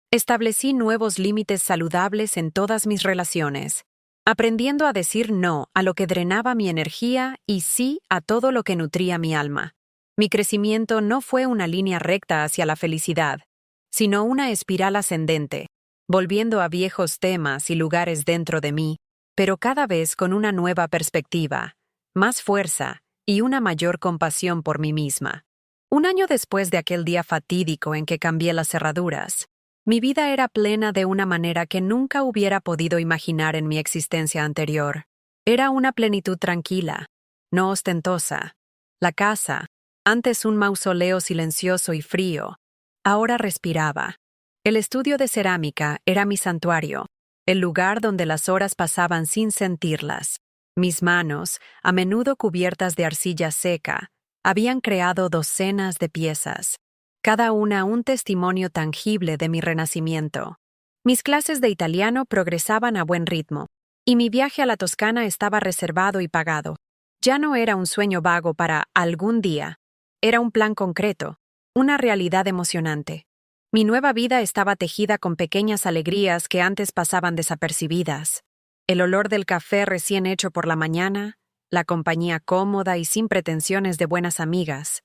Establecí nuevos límites saludables en todas mis relaciones, aprendiendo a decir no a lo que drenaba mi energía y sí a todo lo que nutría mi alma. Mi crecimiento no fue una línea recta hacia la felicidad, sino una espiral ascendente, volviendo a viejos temas y lugares dentro de mí, pero cada vez con una nueva perspectiva, más fuerza y una mayor compasión por mí misma. Un año después de aquel día fatídico en que cambié las cerraduras, mi vida era plena de una manera que nunca hubiera podido imaginar en mi existencia anterior. Era una plenitud tranquila, no ostentosa. La casa, antes un mausoleo silencioso y frío, ahora respiraba. El estudio de cerámica era mi santuario, el lugar donde las horas pasaban sin sentirlas. Mis manos, a menudo cubiertas de arcilla seca, habían creado docenas de piezas, cada una un testimonio tangible de mi renacimiento. Mis clases de italiano progresaban a buen ritmo, y mi viaje a la Toscana estaba reservado y pagado. Ya no era un sueño vago para algún día, era un plan concreto, una realidad emocionante. Mi nueva vida estaba tejida con pequeñas alegrías que antes pasaban desapercibidas. El olor del café recién hecho por la mañana, la compañía cómoda y sin pretensiones de buenas amigas,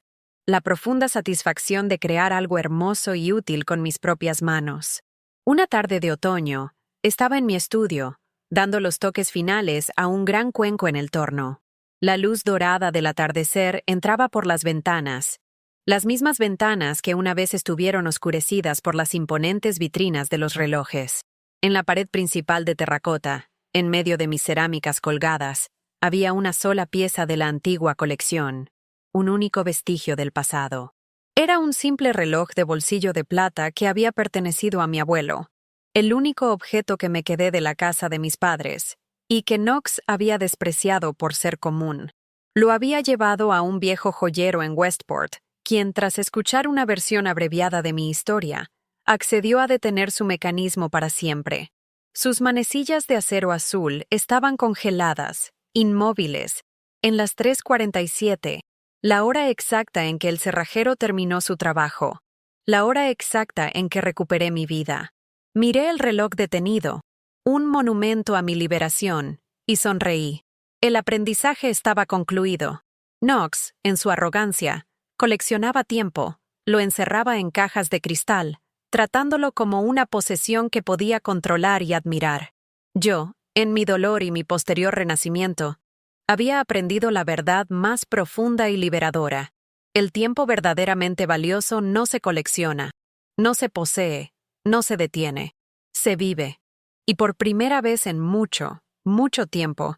la profunda satisfacción de crear algo hermoso y útil con mis propias manos. Una tarde de otoño, estaba en mi estudio, dando los toques finales a un gran cuenco en el torno. La luz dorada del atardecer entraba por las ventanas, las mismas ventanas que una vez estuvieron oscurecidas por las imponentes vitrinas de los relojes. En la pared principal de terracota, en medio de mis cerámicas colgadas, había una sola pieza de la antigua colección, un único vestigio del pasado. Era un simple reloj de bolsillo de plata que había pertenecido a mi abuelo, el único objeto que me quedé de la casa de mis padres, y que Knox había despreciado por ser común. Lo había llevado a un viejo joyero en Westport, quien, tras escuchar una versión abreviada de mi historia, accedió a detener su mecanismo para siempre. Sus manecillas de acero azul estaban congeladas, inmóviles, en las 3:47, la hora exacta en que el cerrajero terminó su trabajo, la hora exacta en que recuperé mi vida. Miré el reloj detenido, un monumento a mi liberación, y sonreí. El aprendizaje estaba concluido. Knox, en su arrogancia, coleccionaba tiempo, lo encerraba en cajas de cristal, tratándolo como una posesión que podía controlar y admirar. Yo, en mi dolor y mi posterior renacimiento, había aprendido la verdad más profunda y liberadora. El tiempo verdaderamente valioso no se colecciona, no se posee, no se detiene, se vive. Y por primera vez en mucho, mucho tiempo,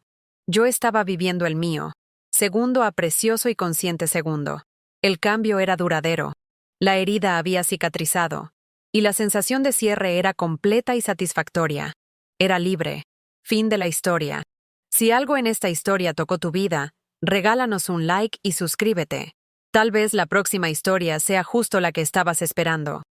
yo estaba viviendo el mío, segundo a precioso y consciente segundo. El cambio era duradero, la herida había cicatrizado, y la sensación de cierre era completa y satisfactoria. Era libre. Fin de la historia. Si algo en esta historia tocó tu vida, regálanos un like y suscríbete. Tal vez la próxima historia sea justo la que estabas esperando.